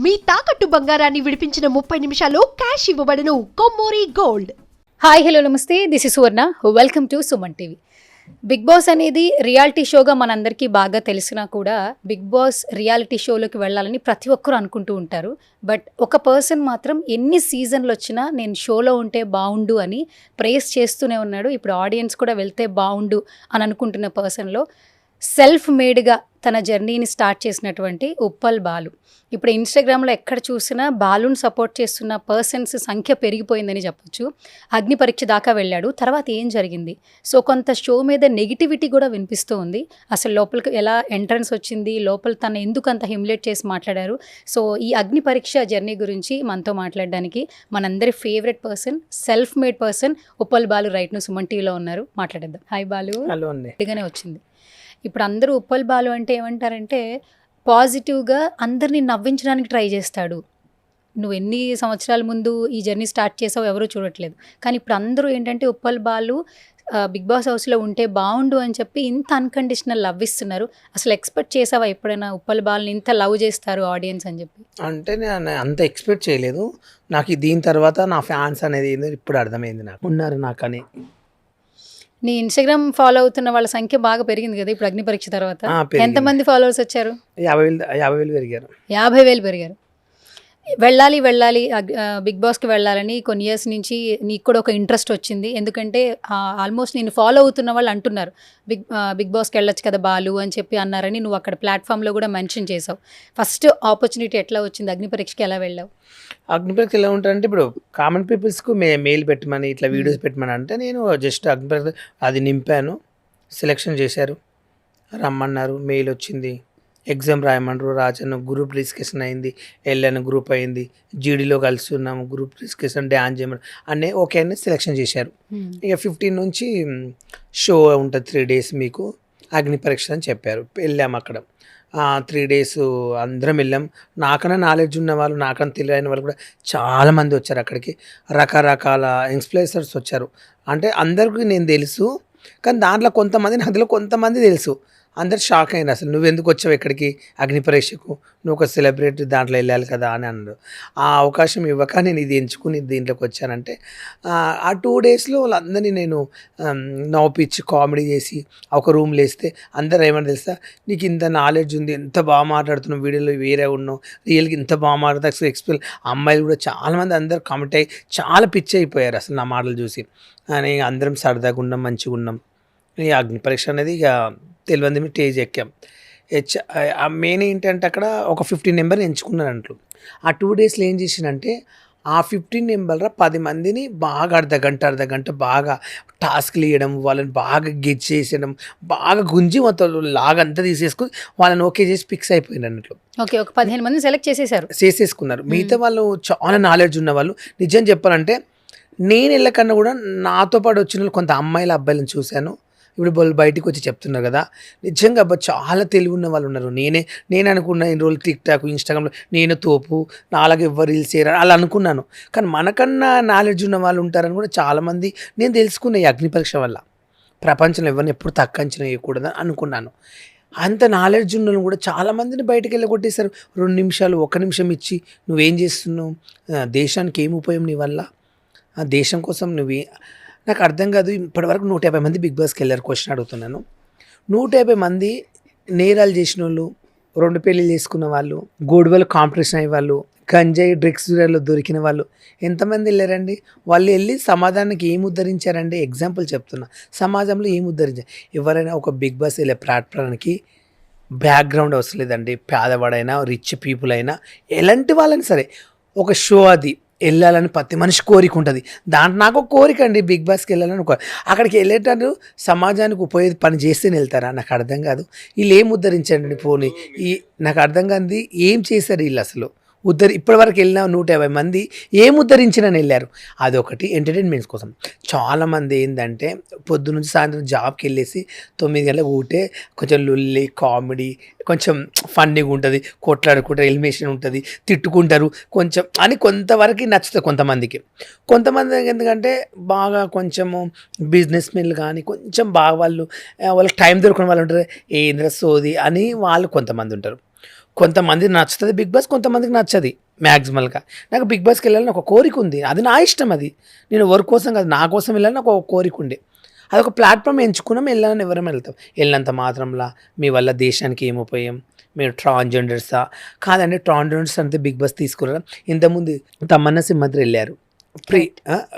మీ తాకట్టు బంగారాన్ని విడిపించిన 30 నిమిషాల్లో క్యాష్ ఇవ్వబడును. కొమ్మూరి గోల్డ్. హాయ్ హలో నమస్తే, this is Suvarna. Welcome to Suman TV. Bigg Boss అనేది రియాలిటీ షోగా మనందరికీ బాగా తెలిసినా కూడా బిగ్ బాస్ రియాలిటీ షోలోకి వెళ్ళాలని ప్రతి ఒక్కరూ అనుకుంటూ ఉంటారు. బట్ ఒక పర్సన్ మాత్రం ఎన్ని సీజన్లు వచ్చినా నేను షోలో ఉంటే బాగుండు అని ప్రేస్ చేస్తూనే ఉన్నాడు. ఇప్పుడు ఆడియన్స్ కూడా వెళ్తే బాగుండు అని అనుకుంటున్న పర్సన్లో సెల్ఫ్ మేడ్గా తన జర్నీని స్టార్ట్ చేసినటువంటి ఉప్పల్ బాలు. ఇప్పుడు ఇన్స్టాగ్రామ్లో ఎక్కడ చూసినా బాలుని సపోర్ట్ చేస్తున్న పర్సన్స్ సంఖ్య పెరిగిపోయిందని చెప్పొచ్చు. అగ్ని పరీక్ష దాకా వెళ్ళాడు. తర్వాత ఏం జరిగింది? సో కొంత షో మీద నెగిటివిటీ కూడా వినిపిస్తూ ఉంది. అసలు లోపలికి ఎలా ఎంట్రన్స్ వచ్చింది, లోపల తను ఎందుకు అంత హ్యూమిలేట్ చేసి మాట్లాడారు? సో ఈ అగ్ని పరీక్ష జర్నీ గురించి మనతో మాట్లాడడానికి మనందరి favourite person, self made person Uppal Balu right ను సుమన్ టీవీలో ఉన్నారు. మాట్లాడేద్దాం. హాయ్ బాలు. హలో అండి. ఇదిగానే వచ్చింది. ఇప్పుడు అందరూ ఉప్పల్ బాలు అంటే ఏమంటారంటే పాజిటివ్గా అందరినీ నవ్వించడానికి ట్రై చేస్తాడు. నువ్వు ఎన్ని సంవత్సరాల ముందు ఈ జర్నీ స్టార్ట్ చేసావు ఎవరూ చూడట్లేదు. కానీ ఇప్పుడు అందరూ ఏంటంటే ఉప్పల్ బాలు బిగ్ బాస్ హౌస్లో ఉంటే బాగుండు అని చెప్పి ఇంత అన్కండిషనల్ లవ్ ఇస్తున్నారు. అసలు ఎక్స్పెక్ట్ చేసావా ఎప్పుడైనా ఉప్పల్ బాల్ని ఇంత లవ్ చేస్తారు ఆడియన్స్ అని చెప్పి? అంటే నేను అంత ఎక్స్పెక్ట్ చేయలేదు. నాకు దీని తర్వాత నా ఫ్యాన్స్ అనేది ఏందో ఇప్పుడు అర్థమైంది. నాకు ఉన్నారు నాకని. నీ ఇన్స్టాగ్రామ్ ఫాలో అవుతున్న వాళ్ళ సంఖ్య బాగా పెరిగింది కదా ఇప్పుడు అగ్ని పరీక్ష తర్వాత. పెరిగింది. ఎంతమంది ఫాలోవర్స్ వచ్చారు? 50,000 పెరిగారు. 50,000 పెరిగారు. వెళ్ళాలి బిగ్ బాస్కి వెళ్ళాలని కొన్ని ఇయర్స్ నుంచి నీకు కూడా ఒక ఇంట్రెస్ట్ వచ్చింది. ఎందుకంటే ఆల్మోస్ట్ నేను ఫాలో అవుతున్న వాళ్ళు అంటున్నారు బిగ్ బాస్కి వెళ్ళొచ్చు కదా బాలు అని చెప్పి అన్నారని నువ్వు అక్కడ ప్లాట్ఫామ్లో కూడా మెన్షన్ చేసావు. ఫస్ట్ ఆపర్చునిటీ ఎట్లా వచ్చింది? అగ్ని పరీక్షకి ఎలా వెళ్ళావు? అగ్ని పరీక్ష ఎలా ఉంటారంటే ఇప్పుడు కామన్ పీపుల్స్కు మెయిల్ పెట్టమని ఇట్లా వీడియోస్ పెట్టమని అంటే నేను జస్ట్ అగ్ని పరీక్ష అది నింపాను. సెలెక్షన్ చేశారు, రమ్మన్నారు, మెయిల్ వచ్చింది, ఎగ్జామ్ రాయమన్నారు, రాజాను, గ్రూప్ డిస్కషన్ అయింది, వెళ్ళాను, గ్రూప్ అయింది, జీడీలో కలిసి ఉన్నాము, గ్రూప్ డిస్కషన్ డ్యాన్స్ చేయమని అన్నీ ఓకే అని సెలెక్షన్ చేశారు. ఇక 15 నుంచి షో ఉంటుంది, 3 days మీకు అగ్ని పరీక్ష అని చెప్పారు. వెళ్ళాము అక్కడ 3 days అందరం వెళ్ళాం. నాకన్నా నాలెడ్జ్ ఉన్న వాళ్ళు, నాకన్నా తెలియని వాళ్ళు కూడా చాలామంది వచ్చారు అక్కడికి. రకరకాల ఇన్ఫ్లుయెన్సర్స్ వచ్చారు. అంటే అందరికీ నేను తెలుసు, కానీ దాంట్లో కొంతమంది తెలుసు. అందరు షాక్ అయ్యారు. అసలు నువ్వు ఎందుకు వచ్చావు ఇక్కడికి అగ్ని పరీక్షకు, నువ్వు ఒక సెలబ్రిటీ దాంట్లో వెళ్ళాలి కదా అని అన్నారు. ఆ అవకాశం ఇవ్వక నేను ఇది ఎంచుకుని దీంట్లోకి వచ్చానంటే ఆ 2 daysలో వాళ్ళందరినీ నేను నవ్వుపిచ్చి కామెడీ చేసి ఒక రూమ్లో వేస్తే అందరూ ఏమని తెలుసా, నీకు ఇంత నాలెడ్జ్ ఉంది, ఎంత బాగా మాట్లాడుతున్నావు, వీడియోలో వేరే ఉన్నావు, రియల్గా ఇంత బాగా మాట్లాడుతావు ఎక్స్ప్లెయిన్. అమ్మాయిలు కూడా చాలామంది అందరు కామెంట్ అయ్యి చాలా పిచ్చి అయిపోయారు అసలు నా మాటలు చూసి. అని అందరం సరదాగా ఉన్నాం, మంచిగా ఉన్నాం. ఈ అగ్ని పరీక్ష అనేది ఇక తెలియదు మీ స్టేజ్ ఎక్కాం. మెయిన్ ఏంటంటే అక్కడ ఒక 15 నెంబర్ ఎంచుకున్నారు అంట్లు. ఆ 2 daysలో ఏం చేసినంటే ఆ 15 నెంబర్ల 10 మందిని బాగా అర్ధగంట బాగా టాస్క్లు ఇవ్వడం, వాళ్ళని బాగా గెచ్ చేసేయడం, బాగా గుంజి మొత్తం లాగంతా తీసేసుకుని వాళ్ళని ఓకే చేసి ఫిక్స్ అయిపోయినారు అన్నట్లు. ఓకే, ఒక 15 మందిని సెలెక్ట్ చేసేసుకున్నారు. మిగతా వాళ్ళు చాలా నాలెడ్జ్ ఉన్న వాళ్ళు. నిజం చెప్పాలంటే నేను వెళ్ళకన్నా కూడా నాతో పాటు వచ్చిన వాళ్ళు కొంత అమ్మాయిల అబ్బాయిలను చూశాను. ఇప్పుడు వాళ్ళు బయటకు వచ్చి చెప్తున్నారు కదా, నిజంగా అబ్బా చాలా తెలివి ఉన్న వాళ్ళు ఉన్నారు. నేను అనుకున్న ఇన్ని రోజులు టిక్టాక్, ఇన్స్టాగ్రామ్లో నేను తోపు, నాలాగా ఎవరు రీల్స్ చేయరు అలా అనుకున్నాను. కానీ మనకన్నా నాలెడ్జ్ ఉన్న వాళ్ళు ఉంటారని కూడా చాలామంది నేను తెలుసుకున్న ఈ అగ్ని పరీక్ష వల్ల. ప్రపంచంలో ఎవరిని ఎప్పుడు తక్కువ అంచనా వేయకూడదని అనుకున్నాను. అంత నాలెడ్జ్ ఉన్న కూడా చాలామందిని బయటకు వెళ్ళగొట్టేశారు. 2 నిమిషాలు 1 నిమిషం ఇచ్చి నువ్వేం చేస్తున్నావు, దేశానికి ఏం ఉపయోగం నీ వల్ల, ఆ దేశం కోసం నాకు అర్థం కాదు. ఇప్పటివరకు 150 మంది బిగ్ బాస్కి వెళ్ళారు. క్వశ్చన్ అడుగుతున్నాను. 150 మంది నేరాలు చేసిన వాళ్ళు, 2 పెళ్ళిళ్ళు చేసుకున్న వాళ్ళు, గొడవలు కాంపిటీషన్ అయ్యే వాళ్ళు, గంజాయి డ్రగ్స్ దొరికిన వాళ్ళు ఎంతమంది వెళ్ళారండి? వాళ్ళు వెళ్ళి సమాజానికి ఏం ఉద్ధరించారండి? ఎగ్జాంపుల్ చెప్తున్నా, సమాజంలో ఏం ఉద్ధరించారు? ఎవరైనా ఒక బిగ్ బాస్ వెళ్ళే ప్లాట్ఫామ్కి బ్యాక్గ్రౌండ్ అవసరం లేదండి. పేదవాడైనా, రిచ్ పీపుల్ అయినా, ఎలాంటి వాళ్ళని సరే ఒక షో అది వెళ్ళాలని ప్రతి మనిషి కోరిక ఉంటుంది. దాంట్లో నాకు ఒక కోరిక అండి, బిగ్ బాస్కి వెళ్ళాలని. అక్కడికి వెళ్ళేటప్పుడు సమాజానికి ఉపయోగ పని చేస్తేనే వెళ్తారా? నాకు అర్థం కాదు. వీళ్ళు ఏం ఉద్ధరించండి పోనీ, నాకు అర్థం కాదు ఏం చేశారు వీళ్ళు అసలు. ఇప్పటివరకు వెళ్ళిన 150 మంది ఏం ఉద్ధరించినని వెళ్ళారు. అదొకటి ఎంటర్టైన్మెంట్స్ కోసం. చాలామంది ఏంటంటే పొద్దు నుంచి సాయంత్రం జాబ్కి వెళ్ళేసి 9 గంటలకు ఊటే కొంచెం లొల్లి కామెడీ, కొంచెం ఫన్నీగా ఉంటుంది, కొట్లాడుకుంటారు, ఎలిమినేషన్ ఉంటుంది, తిట్టుకుంటారు కొంచెం అని కొంతవరకు నచ్చుతుంది కొంతమంది ఎందుకంటే బాగా కొంచెము బిజినెస్ మెన్లు కానీ కొంచెం బాగా వాళ్ళకి టైం దొరకని వాళ్ళు ఉంటారు, ఏంద్ర సోది అని వాళ్ళు కొంతమంది ఉంటారు. కొంతమంది నచ్చుతుంది బిగ్ బాస్, కొంతమందికి నచ్చది మ్యాక్సిమల్గా. నాకు బిగ్ బాస్కి వెళ్ళాలని ఒక కోరిక ఉంది, అది నా ఇష్టం. అది నేను వర్క్ కోసం కాదు, నా కోసం వెళ్ళాలని నాకు ఒక కోరిక ఉండే. అదొక ప్లాట్ఫామ్ ఎంచుకున్నాం, వెళ్ళాలని ఎవరం వెళ్తాం. వెళ్ళినంత మాత్రంలా మీ వల్ల దేశానికి ఏం ఉపయోగం, మీరు ట్రాన్స్జెండర్సా కాదండి. ట్రాన్స్జెండర్స్ అంటే బిగ్ బాస్ తీసుకురా. ఇంతకుముందు తమన్నా సింహద్రి వెళ్ళారు,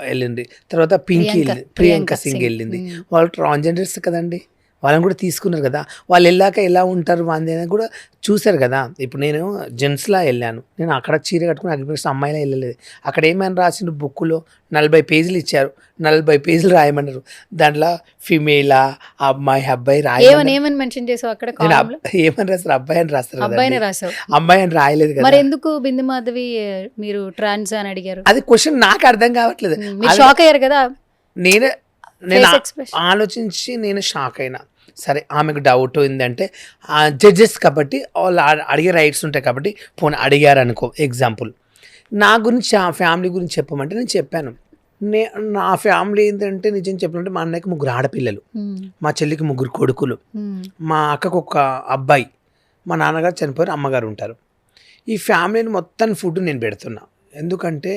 వెళ్ళింది. తర్వాత ప్రియాంక సింగ్ వెళ్ళింది. వాళ్ళు ట్రాన్స్జెండర్స్ కదండి, వాళ్ళని కూడా తీసుకున్నారు కదా. వాళ్ళు వెళ్ళాక ఎలా ఉంటారు అని కూడా చూశారు కదా. ఇప్పుడు నేను జెంట్స్లా వెళ్ళాను, నేను అక్కడ చీర కట్టుకుని అగ్రిమెంట్స్ అమ్మాయిలా వెళ్ళలేదు. అక్కడ ఏమైనా రాసిన బుక్కులో 40 పేజీలు ఇచ్చారు, 40 పేజీలు రాయమన్నారు. దాంట్లో ఫిమేలా అమ్మాయి అబ్బాయి ఏమని మెన్షన్ చేసావు అక్కడ? ఏమని రాస్తారు? అబ్బాయి అని రాస్తారు, అబ్బాయిని రాసావు, అమ్మాయి అని రాయలేదు కదా. మరి ఎందుకు బిందు మాధవి మీరు ట్రాన్స్ అని అడిగారు? అది క్వశ్చన్ నాకు అర్థం కావట్లేదు. షాక్ అయ్యారు కదా. నేను ఆలోచించి నేను షాక్ అయినా. సరే, ఆమెకు డౌట్ ఏంటంటే జడ్జెస్ కాబట్టి వాళ్ళు అడిగే రైట్స్ ఉంటాయి కాబట్టి పోనీ అడిగారు అనుకో. ఎగ్జాంపుల్ నా గురించి, ఫ్యామిలీ గురించి చెప్పమంటే నేను చెప్పాను. నా ఫ్యామిలీ ఏంటంటే నిజం చెప్పాలంటే మా అన్నయ్యకి 3 ఆడపిల్లలు, మా చెల్లికి 3 కొడుకులు, మా అక్కకు ఒక అబ్బాయి, మా నాన్నగారు చనిపోయారు, అమ్మగారు ఉంటారు. ఈ ఫ్యామిలీని మొత్తం ఫుడ్ నేను పెడుతున్నా. ఎందుకంటే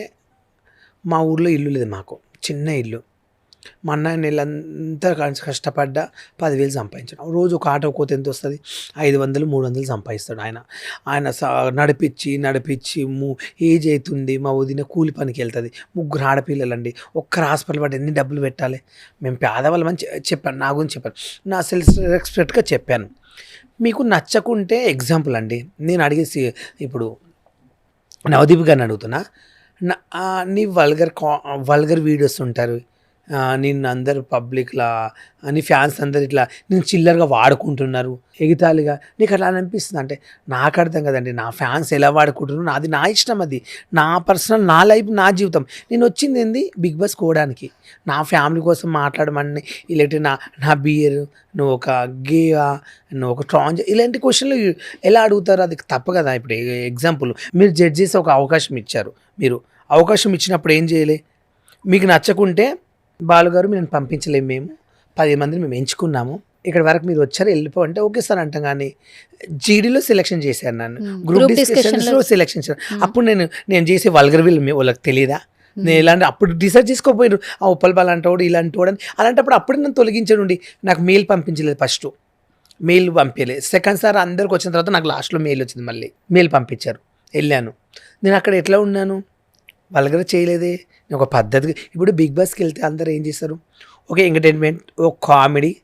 మా ఊర్లో ఇల్లు లేదు, మాకు చిన్న ఇల్లు. మా అన్నయ్య నెలంతా కష్టపడ్డా 10,000 సంపాదించాడు. రోజు ఒక ఆటో కోత ఎంత వస్తుంది? 500-300 సంపాదిస్తాడు ఆయన. నడిపించి ఏజ్ అవుతుంది. మా వదిన కూలి పనికి వెళ్తుంది, 3 ఆడపిల్లలండి. ఒక్క హాస్పిటల్ పడి ఎన్ని డబ్బులు పెట్టాలి? మేము పేదవాళ్ళమని చెప్పాను, నా గురించి చెప్పాను, నా సెల్ఫ్ రెస్పెక్ట్గా చెప్పాను. మీకు నచ్చకుంటే ఎగ్జాంపుల్ అండి, నేను అడిగేసి ఇప్పుడు నవదీప్ గారిని అడుగుతున్నా, నీ వల్గర్ వీడియోస్ ఉంటారు, నిన్ను అందరు పబ్లిక్లా నీ ఫ్యాన్స్ అందరు ఇట్లా నేను చిల్లరగా వాడుకుంటున్నారు, ఎగితాళిగా నీకు అట్లా అనిపిస్తుంది అంటే నాకు అర్థం కదండి. నా ఫ్యాన్స్ ఎలా వాడుకుంటున్నారు, నాది నా ఇష్టం, అది నా పర్సనల్, నా లైఫ్, నా జీవితం. నేను వచ్చింది ఏంది బిగ్ బాస్ కోవడానికి, నా ఫ్యామిలీ కోసం మాట్లాడమని. ఇలాంటి నా బియర్, నువ్వు ఒక గేవా, నువ్వు ఒక ట్రాన్స్, ఇలాంటి క్వశ్చన్లు ఎలా అడుగుతారు? అది తప్పు కదా. ఇప్పుడు ఎగ్జాంపుల్ మీరు జడ్జెస్ ఒక అవకాశం ఇచ్చారు, మీరు అవకాశం ఇచ్చినప్పుడు ఏం చేయలే? మీకు నచ్చకుంటే బాలుగారు మేము పంపించలేము, మేము 10 మందిని మేము ఎంచుకున్నాము, ఇక్కడ వరకు మీరు వచ్చారు వెళ్ళిపో అంటే ఓకే సార్ అంటాం. కానీ జీడీలో సెలెక్షన్ చేశారు, నన్ను గ్రూప్ డిస్కషన్స్లో సెలెక్షన్ చేశారు. అప్పుడు నేను చేసే వల్గర్ వీళ్ళు వాళ్ళకి తెలియదా? నేను ఇలాంటి అప్పుడు డిసైడ్ చేసుకోపోయారు, ఆ ఉప్పల్ బాల్ అంటాడు ఇలాంటి వాడు అని. అలాంటప్పుడు అప్పుడు నన్ను తొలగించండి. నాకు మెయిల్ పంపించలేదు, ఫస్ట్ మెయిల్ పంపించలేదు. సెకండ్ సార్ అందరికి వచ్చిన తర్వాత నాకు లాస్ట్లో మెయిల్ వచ్చింది, మళ్ళీ మెయిల్ పంపించారు, వెళ్ళాను. నేను అక్కడ ఎట్లా ఉన్నాను? వల్గర్ చేయలేదే, నేను ఒక పద్ధతిగా. ఇప్పుడు బిగ్ బాస్కి వెళ్తే అందరూ ఏం చేస్తారు? ఒక ఎంటర్టైన్మెంట్, ఒక కామెడీ,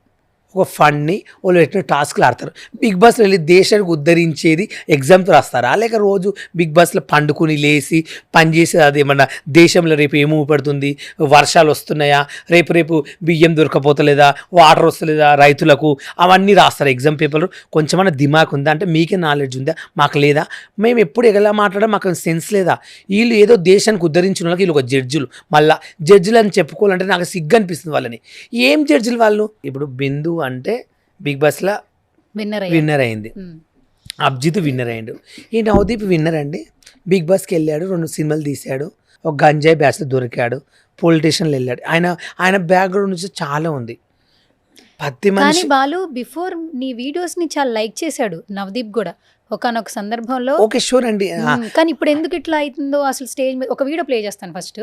ఒక ఫన్నీ, వాళ్ళు పెట్టిన టాస్క్లు ఆడతారు. బిగ్ బాస్లో వెళ్ళి దేశానికి ఉద్ధరించేది ఎగ్జామ్తో రాస్తారా? లేక రోజు బిగ్ బాస్లో పండుకుని లేచి పనిచేసి అది ఏమన్నా దేశంలో రేపు ఏమి ఊపడుతుంది, వర్షాలు వస్తున్నాయా, రేపు బియ్యం దొరకపోతలేదా, వాటర్ వస్తలేదా రైతులకు, అవన్నీ రాస్తారు ఎగ్జామ్ పేపర్లు. కొంచెమన్నా దిమాగ్ ఉందా అంటే మీకే నాలెడ్జ్ ఉందా? మాకు లేదా? మేము ఎప్పుడు ఎలా మాట్లాడడం మాకు సెన్స్ లేదా? వీళ్ళు ఏదో దేశానికి ఉద్ధరించిన వాళ్ళకి వీళ్ళు ఒక జడ్జిలు, మళ్ళీ జడ్జిలు అని చెప్పుకోవాలంటే నాకు సిగ్గు అనిపిస్తుంది వాళ్ళని. ఏం జడ్జిలు వాళ్ళు? ఇప్పుడు బిందు అంటే బిగ్ బాస్లో విన్నర్ అయింది, అభిజిత్ విన్నర్ అయ్యాడు, ఈ నవదీప్ విన్నర్ అండి. బిగ్ బాస్కి వెళ్ళాడు, 2 సినిమాలు తీశాడు, ఒక గంజాయి బ్యాచ్లో దొరికాడు, పొలిటీషియన్లు వెళ్ళాడు. ఆయన బ్యాక్గ్రౌండ్ నుంచి చాలా ఉంది. కానీ బాలు బిఫోర్ నీ వీడియోస్ ని చాలా లైక్ చేశాడు నవదీప్ కూడా ఒకనొక సందర్భంలో. ఓకే షూర్ అండి. కానీ ఇప్పుడు ఎందుకు ఇట్లా అవుతుందో అసలు స్టేజ్ మీద ఒక వీడియో ప్లే చేస్తాను ఫస్ట్.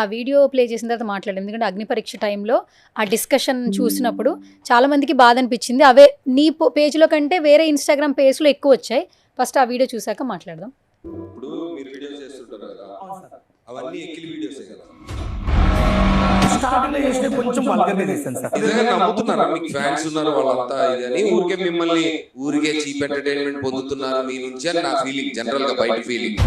ఆ వీడియో ప్లే చేసిన తర్వాత మాట్లాడాను, ఎందుకంటే అగ్ని పరీక్ష టైంలో ఆ డిస్కషన్ చూసినప్పుడు చాలా మందికి బాధ అనిపించింది. అవే నీ పేజ్లో కంటే వేరే ఇన్స్టాగ్రామ్ పేజ్లో ఎక్కువ వచ్చాయి. ఫస్ట్ ఆ వీడియో చూసాక మాట్లాడదాం. ఇప్పుడు మీరు వీడియోస్ చేస్తుంటారు కదా, అవన్నీ ఎక్కిలి వీడియోసే కదా. స్టార్టింగ్ లో చేస్తే కొంచెం వల్గర్ గా చేస్తాను సార్. నిజంగా నమ్ముతున్నారా మీకు ఫ్యాన్స్ ఉన్నారు వాళ్ళంతా ఇదని? ఊరికే మిమ్మల్ని ఊరికే చీప్ ఎంటర్టైన్మెంట్ పొందుతున్నారు మీ నుంచి అని నా ఫీలింగ్, జనరల్ గా బయట ఫీలింగ్.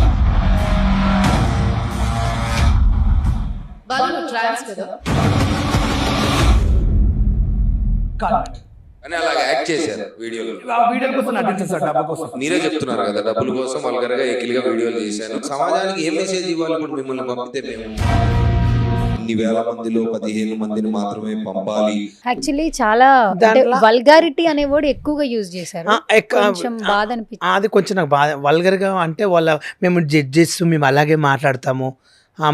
అని అలాగే యాక్ట్ చేశారు వీడియోలో. ఆ వీడియో కోసం నటించాను సార్, డబ్బు కోసం. మీరే చెప్తున్నారు కదా డబ్బుల కోసం వల్గర్ గా ఎకిలిగా వీడియోలు చేశాను. సమాజానికి ఏం మెసేజ్ ఇవ్వాలి ఇప్పుడు మిమ్మల్ని పంపితే? మేము ఇన్ని వేల మందిలో 15 మందిని మాత్రమే పంపాలి. యాక్చువల్లీ చాలా వల్గారిటీ అనే వర్డ్ ఎక్కువగా యూజ్ చేశారు, కొంచెం బాధ అనిపించింది. అది కొంచెం నాకు బాధ. వల్గర్గా అంటే మేము జడ్జెస్ మేము అలాగే మాట్లాడతాము,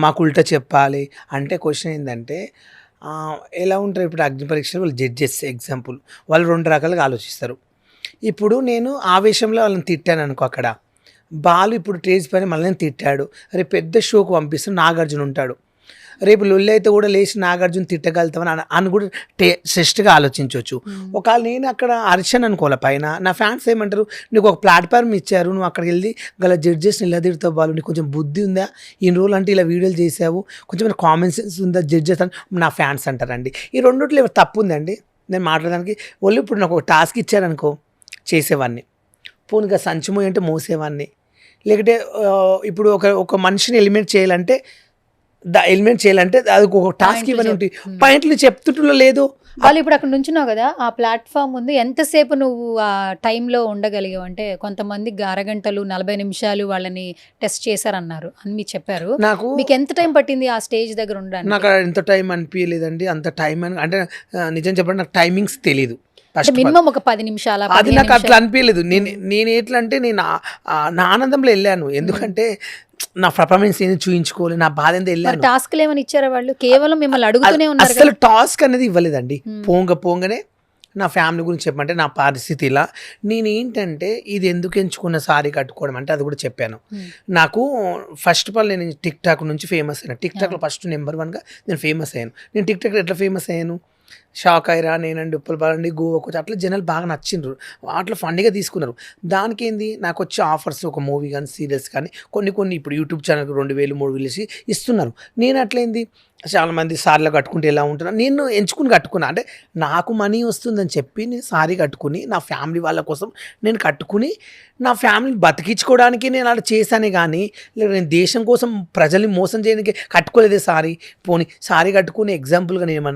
మాకు ఉల్టా చెప్పాలి అంటే క్వశ్చన్ ఏంటంటే ఎలా ఉంటారు ఇప్పుడు అగ్ని పరీక్షలు వాళ్ళు జడ్జెస్ ఎగ్జాంపుల్ వాళ్ళు 2 రకాలుగా ఆలోచిస్తారు. ఇప్పుడు నేను ఆవేశంలో వాళ్ళని తిట్టాను అనుకో అక్కడ, బాలు ఇప్పుడు స్టేజ్ పైన మళ్ళీ తిట్టాడు, రేపు పెద్ద షోకు పంపిస్తే నాగార్జున ఉంటాడు, రేపు లొల్లి అయితే కూడా లేచి నాగార్జున తిట్టగలుగుతామని అని కూడా శ్రేష్ఠగా ఆలోచించవచ్చు. ఒకవేళ నేను అక్కడ అరిచాను అనుకోలే పైన, నా ఫ్యాన్స్ ఏమంటారు, నీకు ఒక ప్లాట్ఫామ్ ఇచ్చారు, నువ్వు అక్కడికి వెళ్ళి గల జడ్జెస్ని ఇలా తిడతావు బాలు, నీకు కొంచెం బుద్ధి ఉందా, ఇన్ని రోజులు అంటే ఇలా వీడియోలు చేసావు, కొంచెం కామన్ సెన్స్ ఉందా జడ్జెస్ అని నా ఫ్యాన్స్ అంటారండి. ఈ రెండిట్లో తప్పు ఉందండి నేను మాట్లాడడానికి. వాళ్ళు ఇప్పుడు నాకు ఒక టాస్క్ ఇచ్చారనుకో చేసేవాడిని, పోనుగా సంచుమో అంటే మోసేవాడిని, లేకపోతే ఇప్పుడు ఒక మనిషిని ఎలిమినేట్ చేయాలంటే అది ఒక టాస్క్ ఇవన్నీ ఉంటాయి, పాయింట్లు చెప్తుంటూ లేదు. వాళ్ళు ఇప్పుడు అక్కడ నుంచున్నావు కదా, ఆ ప్లాట్ఫామ్ ముందు ఎంతసేపు నువ్వు ఆ టైంలో ఉండగలిగావు? అంటే కొంతమంది అరగంటలు 40 నిమిషాలు వాళ్ళని టెస్ట్ చేశారన్నారు అని మీరు చెప్పారు. మీకు ఎంత టైం పట్టింది ఆ స్టేజ్ దగ్గర ఉండడానికి? నాకు ఎంత టైం అనిపించలేదండి, అంత టైం అంటే నిజం చెప్పండి నాకు టైమింగ్స్ తెలీదు. మినిమం ఒక 10 నిమిషాలు అది నాకు అట్లా అనిపించలేదు. నేను ఎట్లా అంటే నేను నా ఆనందంలో వెళ్ళాను, ఎందుకంటే నా పర్ఫార్మెన్స్ ఏది చూయించుకోవాలి, నా బాధ ఎంత వెళ్ళాను. టాస్క్లు ఏమైనా ఇచ్చారా వాళ్ళు? కేవలం మిమ్మల్ని అడుగుతూనే ఉన్నారు. అసలు టాస్క్ అనేది ఇవ్వలేదండి. పోంగనే నా ఫ్యామిలీ గురించి చెప్పమంటే నా పరిస్థితి ఇలా, నేనేంటంటే ఇది ఎందుకు ఎంచుకున్న సారీ కట్టుకోవడం అంటే అది కూడా చెప్పాను. నాకు ఫస్ట్ ఆఫ్ ఆల్ నేను టిక్ టాక్ నుంచి ఫేమస్ అయ్యాను. టిక్ టాక్లో ఫస్ట్ నెంబర్ 1గా నేను ఫేమస్ అయ్యాను. నేను టిక్ టాక్లో ఎట్లా ఫేమస్ అయ్యాను, షాక్ అయ్యారా నేనండి, ఉప్పల్ బాలండి, గోవాకు వచ్చి అట్లా జనాలు బాగా నచ్చిండ్రు, అట్లా ఫండ్గా తీసుకున్నారు. దానికి ఏంది నాకు వచ్చే ఆఫర్స్, ఒక మూవీ కానీ సీరియల్స్ కానీ కొన్ని ఇప్పుడు యూట్యూబ్ ఛానల్కి 2000 3000 ఇస్తున్నారు. నేను అట్లయింది చాలామంది సారీలో కట్టుకుంటే ఎలా ఉంటున్నా, నేను ఎంచుకుని కట్టుకున్నా, అంటే నాకు మనీ వస్తుందని చెప్పి నేను సారీ కట్టుకుని నా ఫ్యామిలీ వాళ్ళ కోసం నేను కట్టుకుని నా ఫ్యామిలీని బతికించుకోవడానికి నేను అలా చేశానే కానీ, లేదా నేను దేశం కోసం ప్రజల్ని మోసం చేయడానికి కట్టుకోలేదే సారీ. పోనీ సారీ కట్టుకుని ఎగ్జాంపుల్గా నేను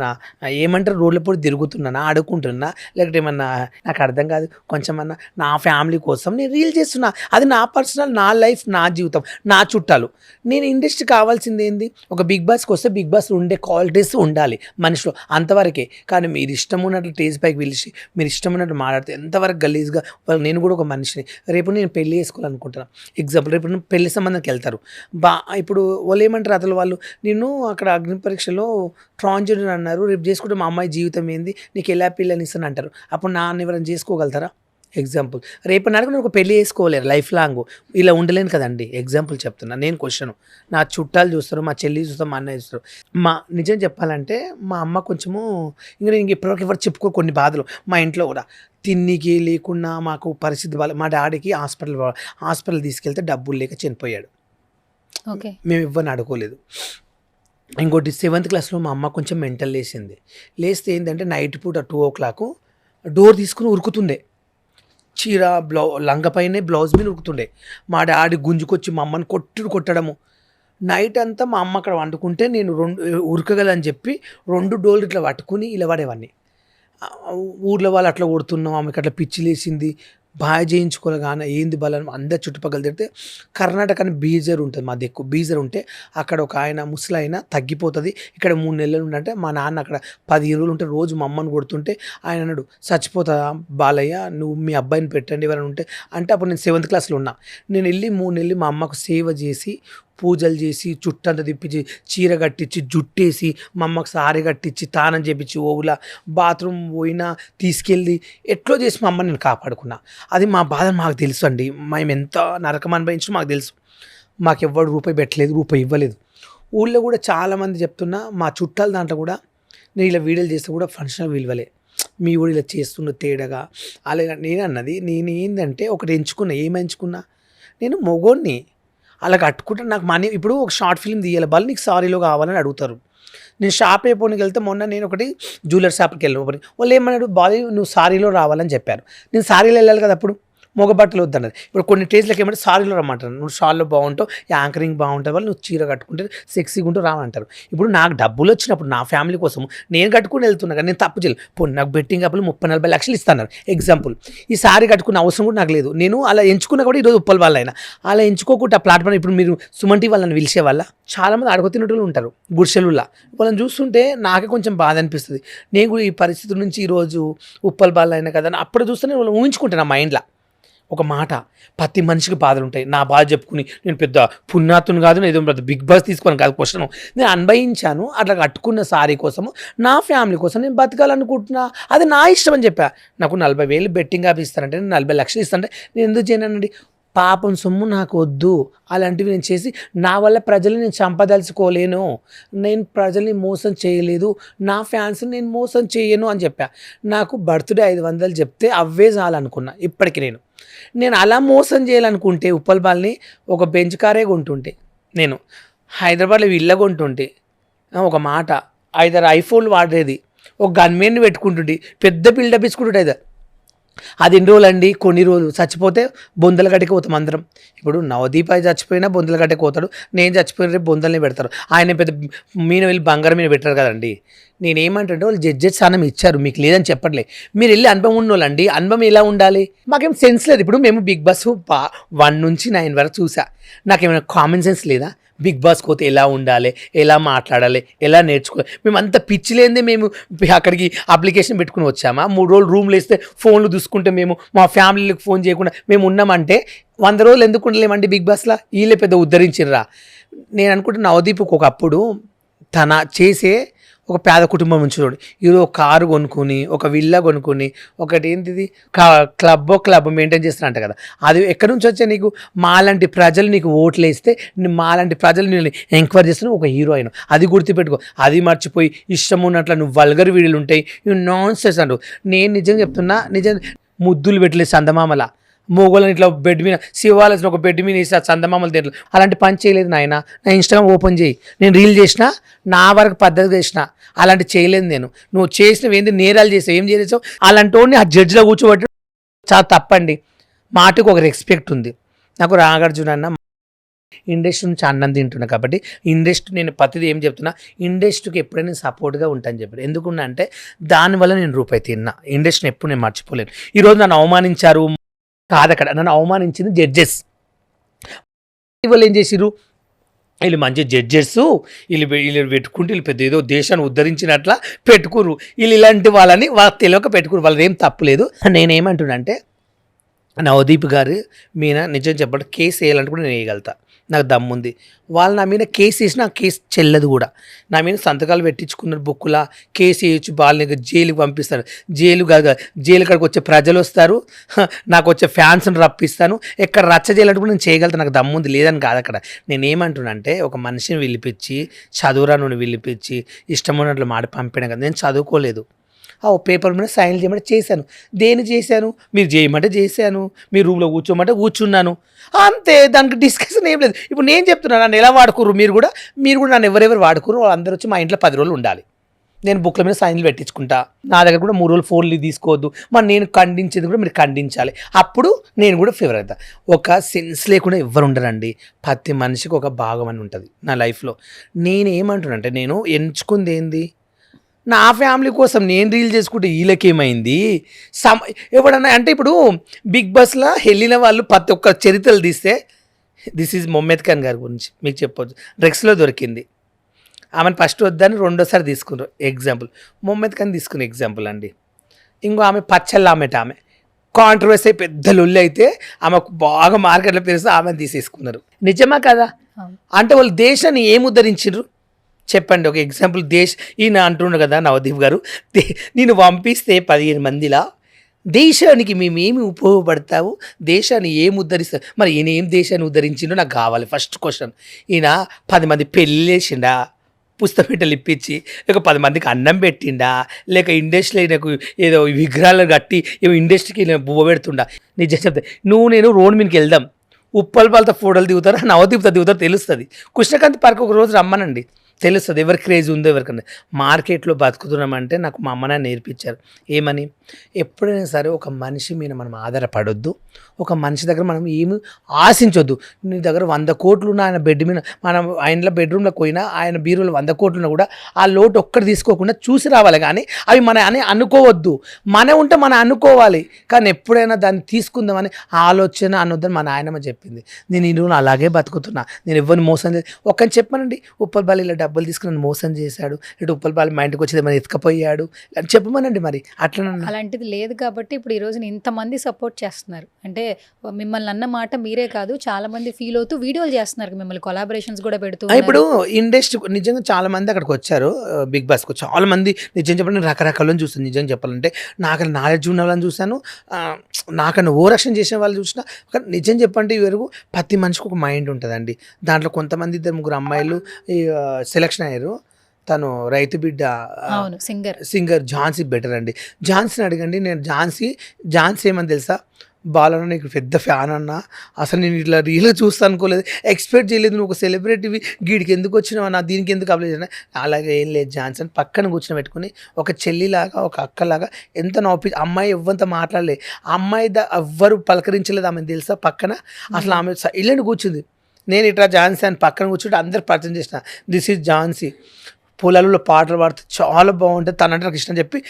ఏమంటారు రోడ్ల పొడి తిరుగుతున్నానా, ఆడుకుంటున్నా, లేకపోతే ఏమన్నా నాకు అర్థం కాదు, కొంచెమన్నా నా ఫ్యామిలీ కోసం నేను రీల్ చేస్తున్నా. అది నా పర్సనల్, నా లైఫ్, నా జీవితం, నా చుట్టాలు. నేను ఇండస్ట్రీ కావాల్సింది ఏంది, ఒక బిగ్ బాస్కి వస్తే బిగ్ బాస్లో ఉండే క్వాలిటీస్ ఉండాలి మనిషిలో, అంతవరకే. కానీ మీరు ఇష్టం ఉన్నట్లు స్టేజ్ పైకి పిలిచి మీరు ఇష్టం ఉన్నట్టు మాట్లాడితే ఎంతవరకు గలీజ్గా, నేను కూడా ఒక మనిషిని, రేపు నేను పెళ్లి చేసుకోవాలనుకుంటున్నాను ఎగ్జాంపుల్, రేపు నేను పెళ్లి సంబంధానికి వెళ్తారు, ఇప్పుడు వాళ్ళు ఏమంటారు అతను వాళ్ళు, నేను అక్కడ అగ్ని పరీక్షలో ట్రాన్స్జెండర్ అన్నారు, రేపు చేసుకుంటే మా అమ్మాయి జీవితం ఏంది, నీకు ఎలా పిల్లని ఇస్తాను అంటారు, అప్పుడు నాన్న ఎవరైనా చేసుకోగలుగుతారా? ఎగ్జాంపుల్ రేపు నాడు నేను ఒక పెళ్లి చేసుకోలేరు, లైఫ్ లాంగ్ ఇలా ఉండలేను కదండి. ఎగ్జాంపుల్ చెప్తున్నా, నేను క్వశ్చన్, నా చుట్టాలు చూస్తారు, మా చెల్లి చూస్తారు, మా అన్నయ్య చూస్తారు. నిజం చెప్పాలంటే మా అమ్మ కొంచెము ఇంకా నేను ఇప్పటివరకు ఎవరు చెప్పుకో కొన్ని బాధలు, మా ఇంట్లో కూడా తిన్నికి లేకుండా మాకు పరిస్థితి మా డాడీకి హాస్పిటల్ తీసుకెళ్తే డబ్బులు లేక చనిపోయాడు. ఓకే, మేము ఇవ్వని అడుకోలేదు. ఇంకోటి 7th క్లాస్లో మా అమ్మ కొంచెం మెంటల్ లేస్తే ఏంటంటే నైట్ పూట 2 o'clock డోర్ తీసుకుని ఉరుకుతుండే, చీర లంగ పైనే బ్లౌజ్ మీద ఉరుకుతుండే. మా డాడీ గుంజుకొచ్చి మా అమ్మని కొట్టడము. నైట్ అంతా మా అమ్మ అక్కడ వండుకుంటే నేను ఉరకగలని చెప్పి 2 డోర్లు ఇట్లా పట్టుకుని ఇలా పడేవాడిని. ఊర్లో వాళ్ళు అట్లా కొడుతున్నాం, ఆమెకి అట్లా పిచ్చి లేచింది, బాగా చేయించుకోలేగానే ఏంది బలం అందరు చుట్టుపక్కల తిడితే, కర్ణాటక అని బీజర్ ఉంటుంది, మా దిక్కు బీజర్ ఉంటే అక్కడ ఒక ఆయన ముసలైన తగ్గిపోతుంది, ఇక్కడ 3 నెలలు ఉండంటే మా నాన్న అక్కడ 10 రోజులు ఉంటే రోజు మా అమ్మని కొడుతుంటే ఆయన అన్నాడు, చచ్చిపోతుందా బాలయ్య, నువ్వు మీ అబ్బాయిని పెట్టండి ఎవరైనా ఉంటే అంటే. అప్పుడు నేను 7th క్లాస్లో ఉన్నా. నేను వెళ్ళి 3 నెలలు మా అమ్మకు సేవ చేసి, పూజలు చేసి, చుట్టంతా తిప్పించి, చీర కట్టించి, జుట్టేసి, మా అమ్మకు సారీ కట్టించి, తానం చేపించి, ఓవులా బాత్రూమ్ పోయినా తీసుకెళ్ళి ఎట్లో చేసి మా అమ్మని నేను కాపాడుకున్నా. అది మా బాధ మాకు తెలుసు అండి, మేము ఎంత నరకం అనుభవించడం మాకు తెలుసు. మాకు ఎవ్వడు రూపాయి పెట్టలేదు, రూపాయి ఇవ్వలేదు. ఊళ్ళో కూడా చాలామంది చెప్తున్నా, మా చుట్టాల దాంట్లో కూడా నేను ఇలా వీడియోలు చేస్తే కూడా ఫంక్షన్ విలువలే, మీ ఊరు ఇలా చేస్తున్న తేడాగా అలాగే. నేను ఏంటంటే ఒకటి ఎంచుకున్నా, ఏమెంచుకున్నా, నేను మొగోడిని అలా కట్టుకుంటే నాకు మనీ. ఇప్పుడు ఒక షార్ట్ ఫిల్మ్ తీయాలి, వాళ్ళు నీకు సారీలో కావాలని అడుగుతారు. నేను షాప్ అయిపోయినకి వెళ్తే మొన్న నేను ఒకటి జ్యువెలర్ షాప్కి వెళ్ళి వాళ్ళు ఏమన్నాడు, బాలీ నువ్వు సారీలో రావాలని చెప్పారు. నేను సారీలో వెళ్ళాలి కదా, అప్పుడు మొగ బట్టలు వద్దన్నది. ఇప్పుడు కొన్ని టేస్ట్లకి ఏమంటే సారీలో రమ్మంటారు, నువ్వు షాల్లో బాగుంటావు, యాంకరింగ్ బాగుంటుంది, వాళ్ళు నువ్వు చీర కట్టుకుంటే సెక్సీగా ఉంటూ రావంటారు. ఇప్పుడు నాకు డబ్బులు వచ్చినప్పుడు నా ఫ్యామిలీ కోసం నేను కట్టుకుని వెళ్తున్నా కానీ నేను తప్పు చేయలేదు. పోనీ నాకు బెట్టింగ్ అప్పులు 30-40 లక్షలు ఇస్తాను ఎగ్జాంపుల్, ఈ సారీ కట్టుకునే అవసరం కూడా నాకు లేదు. నేను అలా ఎంచుకున్నా కూడా ఈరోజు ఉప్పల్ వాళ్ళైనా అలా ఎంచుకోకుండా ప్లాట్ఫామ్. ఇప్పుడు మీరు సుమన్ టీవీ వాళ్ళని పిలిచే వాళ్ళ చాలామంది అడగతినట్లు ఉంటారు గుడిసెలులా, వాళ్ళని చూస్తుంటే నాకే కొంచెం బాధ అనిపిస్తుంది. నేను కూడా ఈ పరిస్థితి నుంచి ఈరోజు ఉప్పల్ బాల్ అయినా కదా అప్పుడు చూస్తే నేను ఊహించుకుంటాను నా మైండ్లో, ఒక మాట, ప్రతి మనిషికి బాధలు ఉంటాయి. నా బాధ చెప్పుకుని నేను పెద్ద పుణ్యాతుని కాదు, నేను పెద్ద బిగ్ బాస్ తీసుకోను కాదు క్వశ్చన్. నేను అనుభవించాను, అట్లా కట్టుకున్న సారీ కోసము నా ఫ్యామిలీ కోసం నేను బతకాలనుకుంటున్నా, అది నా ఇష్టం అని చెప్పా. నాకు 40,000 బెట్టింగ్ యాప్ ఇస్తానంటే, నేను 40 లక్షలు ఇస్తానంటే నేను ఎందుకు చేయనండి? పాపం సొమ్ము నాకు వద్దు, అలాంటివి నేను చేసి నా వల్ల ప్రజల్ని నేను చంపదలుచుకోలేను, నేను ప్రజల్ని మోసం చేయలేదు, నా ఫ్యాన్స్ని నేను మోసం చేయను అని చెప్పా. నాకు బర్త్డే 500 చెప్తే అవే చాలనుకున్నా. ఇప్పటికి నేను అలా మోసం చేయాలనుకుంటే ఉప్పల్ బాల్ని ఒక బెంచ్ కారే కొంటుంటే, నేను హైదరాబాద్లో ఇళ్ళ కొంటుంటే, ఒక మాట 5 ఐఫోన్లు వాడేది, ఒక గన్మెన్ని పెట్టుకుంటుంటే, పెద్ద బిల్డప్ ఇచ్చుకుంటుంటే అది ఎన్ని రోజులు అండి? కొన్ని రోజులు. చచ్చిపోతే బొందల గడ్డకి పోతాం అందరం. ఇప్పుడు నవదీప్ అయి చచ్చిపోయినా బొందల గడ్డకి పోతాడు, నేను చచ్చిపోయిన రేపు బొందల్ని పెడతారు. ఆయన పెద్ద మీన వెళ్ళి బంగారం మీద పెట్టారు కదండి. నేనేమంటే వాళ్ళు జడ్జెస్ స్థానం ఇచ్చారు, మీకు లేదని చెప్పట్లే, మీరు వెళ్ళి అనుభవం ఉన్నోళ్ళండి. అనుభవం ఎలా ఉండాలి? మాకేం సెన్స్ లేదు. ఇప్పుడు మేము బిగ్ బాస్ 1 నుంచి 9 వరకు చూసా, నాకేమైనా కామన్ సెన్స్ లేదా? బిగ్ బాస్కి పోతే ఎలా ఉండాలి, ఎలా మాట్లాడాలి, ఎలా నేర్చుకోవాలి? మేము అంత పిచ్చి లేదే మేము అక్కడికి అప్లికేషన్ పెట్టుకుని వచ్చామా? 3 రోజులు రూమ్లో వేస్తే ఫోన్లు చూసుకుంటే మేము మా ఫ్యామిలీలకు ఫోన్ చేయకుండా మేము ఉన్నామంటే 100 రోజులు ఎందుకు ఉండలేమండి బిగ్ బాస్లో? వీళ్ళే పెద్ద ఉద్ధరించిర్రా. నేను అనుకుంటే నవదీప్కి ఒకప్పుడు తన చేసే ఒక పేద కుటుంబం నుంచి చూడు, ఈరోజు ఒక కారు కొనుక్కొని, ఒక విల్లా కొనుక్కొని, ఒకటి ఏంటిది క్లబ్ మెయింటైన్ చేస్తున్నట్ట కదా. అది ఎక్కడి నుంచి వచ్చా? నీకు మాలాంటి ప్రజలు నీకు ఓట్లు వేస్తే మాలాంటి ప్రజలు నేను ఎంక్వైరీ చేస్తున్న ఒక హీరో అయినా, అది గుర్తుపెట్టుకో. అది మర్చిపోయి ఇష్టం ఉన్నట్లు నువ్వు వల్గర్ వీడియోలు ఉంటాయి, ఇవి నాన్ సెన్స్ అంటావు. నేను నిజంగా చెప్తున్నా, నిజం ముద్దులు పెట్టలేదు చందమామల, మోగోళ్ళని ఇట్లా బెడ్ మీద శివాలసిన ఒక బెడ్ మీద వేసి చందమామలు తింటారు, అలాంటి పని చేయలేదు నాయన. నా ఇన్స్టాగ్రామ్ ఓపెన్ చేయి, నేను రీల్ చేసిన, నా వరకు పద్ధతి చేసిన, అలాంటి చేయలేదు నేను. నువ్వు చేసినవి ఏంటి? నేరాలు చేసావు, ఏం చేసావు? అలాంటి వాడిని ఆ జడ్జిలో కూర్చోబెట్టి చాలా తప్పండి. మాటకు ఒక రెస్పెక్ట్ ఉంది. నాకు నాగార్జున అన్న ఇండస్ట్రీ నుంచి అన్నం తింటున్నా కాబట్టి ఇండస్ట్రీ, నేను ప్రతిదీ ఏం చెప్తున్నా, ఇండస్ట్రీకి ఎప్పుడైనా సపోర్ట్గా ఉంటాను చెప్పారు. ఎందుకున్నా అంటే దానివల్ల నేను రూపాయి తిన్నా. ఇండస్ట్రీని ఎప్పుడు నేను మర్చిపోలేను. ఈరోజు నన్ను అవమానించారు కాదక్కడ, నన్ను అవమానించింది జడ్జెస్. వాళ్ళు ఏం చేసిరు? వీళ్ళు మంచి జడ్జెస్, వీళ్ళు పెట్టుకుంటే వీళ్ళు పెద్ద ఏదో దేశాన్ని ఉద్ధరించినట్లా పెట్టుకురు. వీళ్ళు ఇలాంటి వాళ్ళని వాళ్ళకి తెలియక పెట్టుకురు. వాళ్ళది ఏం తప్పులేదు. నేనేమంటున్నా అంటే, నవదీప్ గారు మీద నిజం చెప్పండి, కేసు వేయాలంటే కూడా నేను వేయగలుగుతా, నాకు దమ్ముంది. వాళ్ళు నా మీద కేసు వేసినా ఆ కేసు చెల్లదు కూడా. నా మీద సంతకాలు పెట్టించుకున్నారు బుక్కులా, కేసు వేయచ్చు, వాళ్ళని జైలుకి పంపిస్తారు. జైలు కాదు, జైలు కాడికి వచ్చే ప్రజలు వస్తారు, నాకు వచ్చే ఫ్యాన్స్ని రప్పిస్తాను. ఎక్కడ రచ్చ చేయాలంటే కూడా నేను చేయగలుగుతాను, నాకు దమ్ముంది. లేదని కాదు అక్కడ. నేనేమంటున్నా అంటే, ఒక మనిషిని పిలిపించి, చదువురా నుండి పిలిపించి ఇష్టం ఉన్నట్లు మాట పంపిన కదా. నేను చదువుకోలేదు, ఆ పేపర్ మీద సైన్లు చేయమంటే చేశాను. దేని చేశాను? మీరు చేయమంటే చేశాను, మీ రూమ్లో కూర్చోమంటే కూర్చున్నాను, అంతే. దానికి డిస్కషన్ ఏం లేదు. ఇప్పుడు నేను చెప్తున్నాను, నన్ను ఎలా వాడుకోరు, మీరు కూడా నన్ను ఎవరెవరు వాడుకోరు, వాళ్ళందరూ వచ్చి మా ఇంట్లో 10 రోజులు ఉండాలి. నేను బుక్ల మీద సైన్లు పెట్టించుకుంటా. నా దగ్గర కూడా 3 రోజులు ఫోన్లు తీసుకోవద్దు. మరి నేను ఖండించేది కూడా మీరు ఖండించాలి. అప్పుడు నేను కూడా ఫేవర్ అవుతా. ఒక సెన్స్ లేకుండా ఎవరు ఉండరండి. ప్రతి మనిషికి ఒక భాగం అని ఉంటుంది నా లైఫ్లో. నేను ఏమంటున్నానంటే, నేను ఎంచుకుంది ఏంది? నా ఫ్యామిలీ కోసం నేను రీల్ చేసుకుంటే వీళ్ళకేమైంది? ఎవడన్నా అంటే, ఇప్పుడు బిగ్ బాస్లో వెళ్ళిన వాళ్ళు ప్రతి ఒక్క చరిత్రలు తీస్తే, దిస్ ఈజ్ మొహమ్మద్ ఖాన్ గారి గురించి మీకు చెప్పొచ్చు. డ్రగ్స్లో దొరికింది, ఆమెను ఫస్ట్ వద్దని రెండోసారి తీసుకున్నారు ఎగ్జాంపుల్. మొహమ్మద్ ఖాన్ తీసుకున్న ఎగ్జాంపుల్ అండి. ఇంకో ఆమె పచ్చళ్ళ ఆమె కాంట్రవర్సీ పెద్ద లొల్లి అయితే ఆమెకు బాగా మార్కెట్లో పెరిగితే ఆమెను తీసేసుకున్నారు. నిజమా కదా? అంటే వాళ్ళు దేశాన్ని ఏం ఉద్ధరించారు చెప్పండి. ఒక ఎగ్జాంపుల్, ఈయన అంటున్నాడు కదా నవదీప్ గారు, నేను పంపిస్తే 15 మందిలా దేశానికి మేమేమి ఉపయోగపడతావు, దేశాన్ని ఏం ఉద్ధరిస్తావు? మరి ఈయన ఏం దేశాన్ని ఉద్ధరించిండో నాకు కావాలి ఫస్ట్ క్వశ్చన్. ఈయన 10 మంది పెళ్ళి చేసిండా, పుస్తపెట్టెలు ఇప్పించి, లేక 10 మందికి అన్నం పెట్టిండా, లేక ఇండస్ట్రీలో ఈయనకు ఏదో విగ్రహాలు కట్టి ఇండస్ట్రీకి ఈయన బువ్వ పెడుతుండా? నిజం చెప్తే నేను రోడ్ మీదకి వెళ్దాం, ఉప్పల్ పాలతో ఫోటోలు దిగుతారు, నవదీప్తో దిగుతారు, తెలుస్తుంది. కృష్ణకాంత్ పార్క్ ఒక రోజు రమ్మనండి, తెలుస్తుంది ఎవరి క్రేజ్ ఉందో ఎవరికన్నా. మార్కెట్లో బతుకుతున్నామంటే నాకు మా అమ్మనే నేర్పించారు. ఏమని? ఎప్పుడైనా సరే ఒక మనిషి మీద మనం ఆధారపడొద్దు, ఒక మనిషి దగ్గర మనం ఏమి ఆశించొద్దు. నీ దగ్గర 100 కోట్లు ఉన్న ఆయన బెడ్ మీద, మనం ఆయనలో బెడ్రూమ్లో పోయినా ఆయన బీరులో 100 కోట్లు ఉన్నా కూడా ఆ లోటు ఒక్కటి తీసుకోకుండా చూసి రావాలి. కానీ అవి మన అని అనుకోవద్దు. మన ఉంటే మనం అనుకోవాలి, కానీ ఎప్పుడైనా దాన్ని తీసుకుందామని ఆలోచన అనొద్దని మా నాయనమ్మ చెప్పింది. నేను ఈ రోజు అలాగే బతుకుతున్నా. నేను ఎవరిని మోసం చేసి ఒక్కని చెప్పానండి, ఉప్పల్ బాలీలో డబ్బులు తీసుకుని నన్ను మోసం చేశాడు, ఇటు ఉప్పల్ బాలు మా ఇంటికి వచ్చేది ఏమైనా ఎత్తుకపోయాడు అని చెప్పమనండి. మరి అట్లా అలాంటిది లేదు కాబట్టి ఇప్పుడు ఈ రోజున ఇంతమంది సపోర్ట్ చేస్తున్నారు. అంటే మిమ్మల్ని అన్న మాట మీరే కాదు, చాలా మంది ఫీల్ అవుతూ వీడియోలు చేస్తున్నారు, మిమ్మల్ని కొలాబరేషన్స్ కూడా పెడుతూ ఇప్పుడు ఇండస్ట్రీ నిజంగా చాలా మంది అక్కడికి వచ్చారు బిగ్ బాస్కు. చాలా మంది నిజం చెప్పాలంటే రకరకాలను చూస్తాను. నిజంగా చెప్పాలంటే నాకన్నా నాలెడ్జ్ ఉన్న వాళ్ళని చూశాను, నాకన్నా ఓరక్షణ చేసిన వాళ్ళు చూసిన. కానీ నిజం చెప్పంటే ఇవరకు ప్రతి మనిషికి ఒక మైండ్ ఉంటుందండి. దాంట్లో కొంతమంది 2-3 అమ్మాయిలు సెలెక్షన్ అయ్యారు. తను రైతు బిడ్డ సింగర్ ఝాన్సీ బెటర్ అండి. ఝాన్సీని అడగండి. నేను ఝాన్సీ ఏమని తెలుసా, బాలన్న నీకు పెద్ద ఫ్యాన్ అన్న, అసలు నేను ఇట్లా రీల్గా చూస్తాను అనుకోలేదు, ఎక్స్పెక్ట్ చేయలేదు, నువ్వు ఒక సెలబ్రిటీవి, గీడికి ఎందుకు వచ్చినావు అన్న, దీనికి ఎందుకు అప్లై చేసిన. అలాగే ఏం లేదు జాన్సన్ పక్కన కూర్చొని పెట్టుకుని ఒక చెల్లిలాగా ఒక అక్కలాగా ఎంత నవ్వి, అమ్మాయి ఎవ్వంత మాట్లాడలే, అమ్మాయి ఎవ్వరు పలకరించలేదు ఆమె తెలుసా పక్కన. అసలు ఆమె సైలెంట్ కూర్చుంది. నేను ఇట్లా ఝాన్సీ అని పక్కన కూర్చుంటే అందరు పరిచయం చేసిన, దిస్ ఈజ్ ఝాన్సీ, పొలాలలో పాటలు పాడితే చాలా బాగుంటుంది తనంటే నాకు ఇష్టం చెప్పి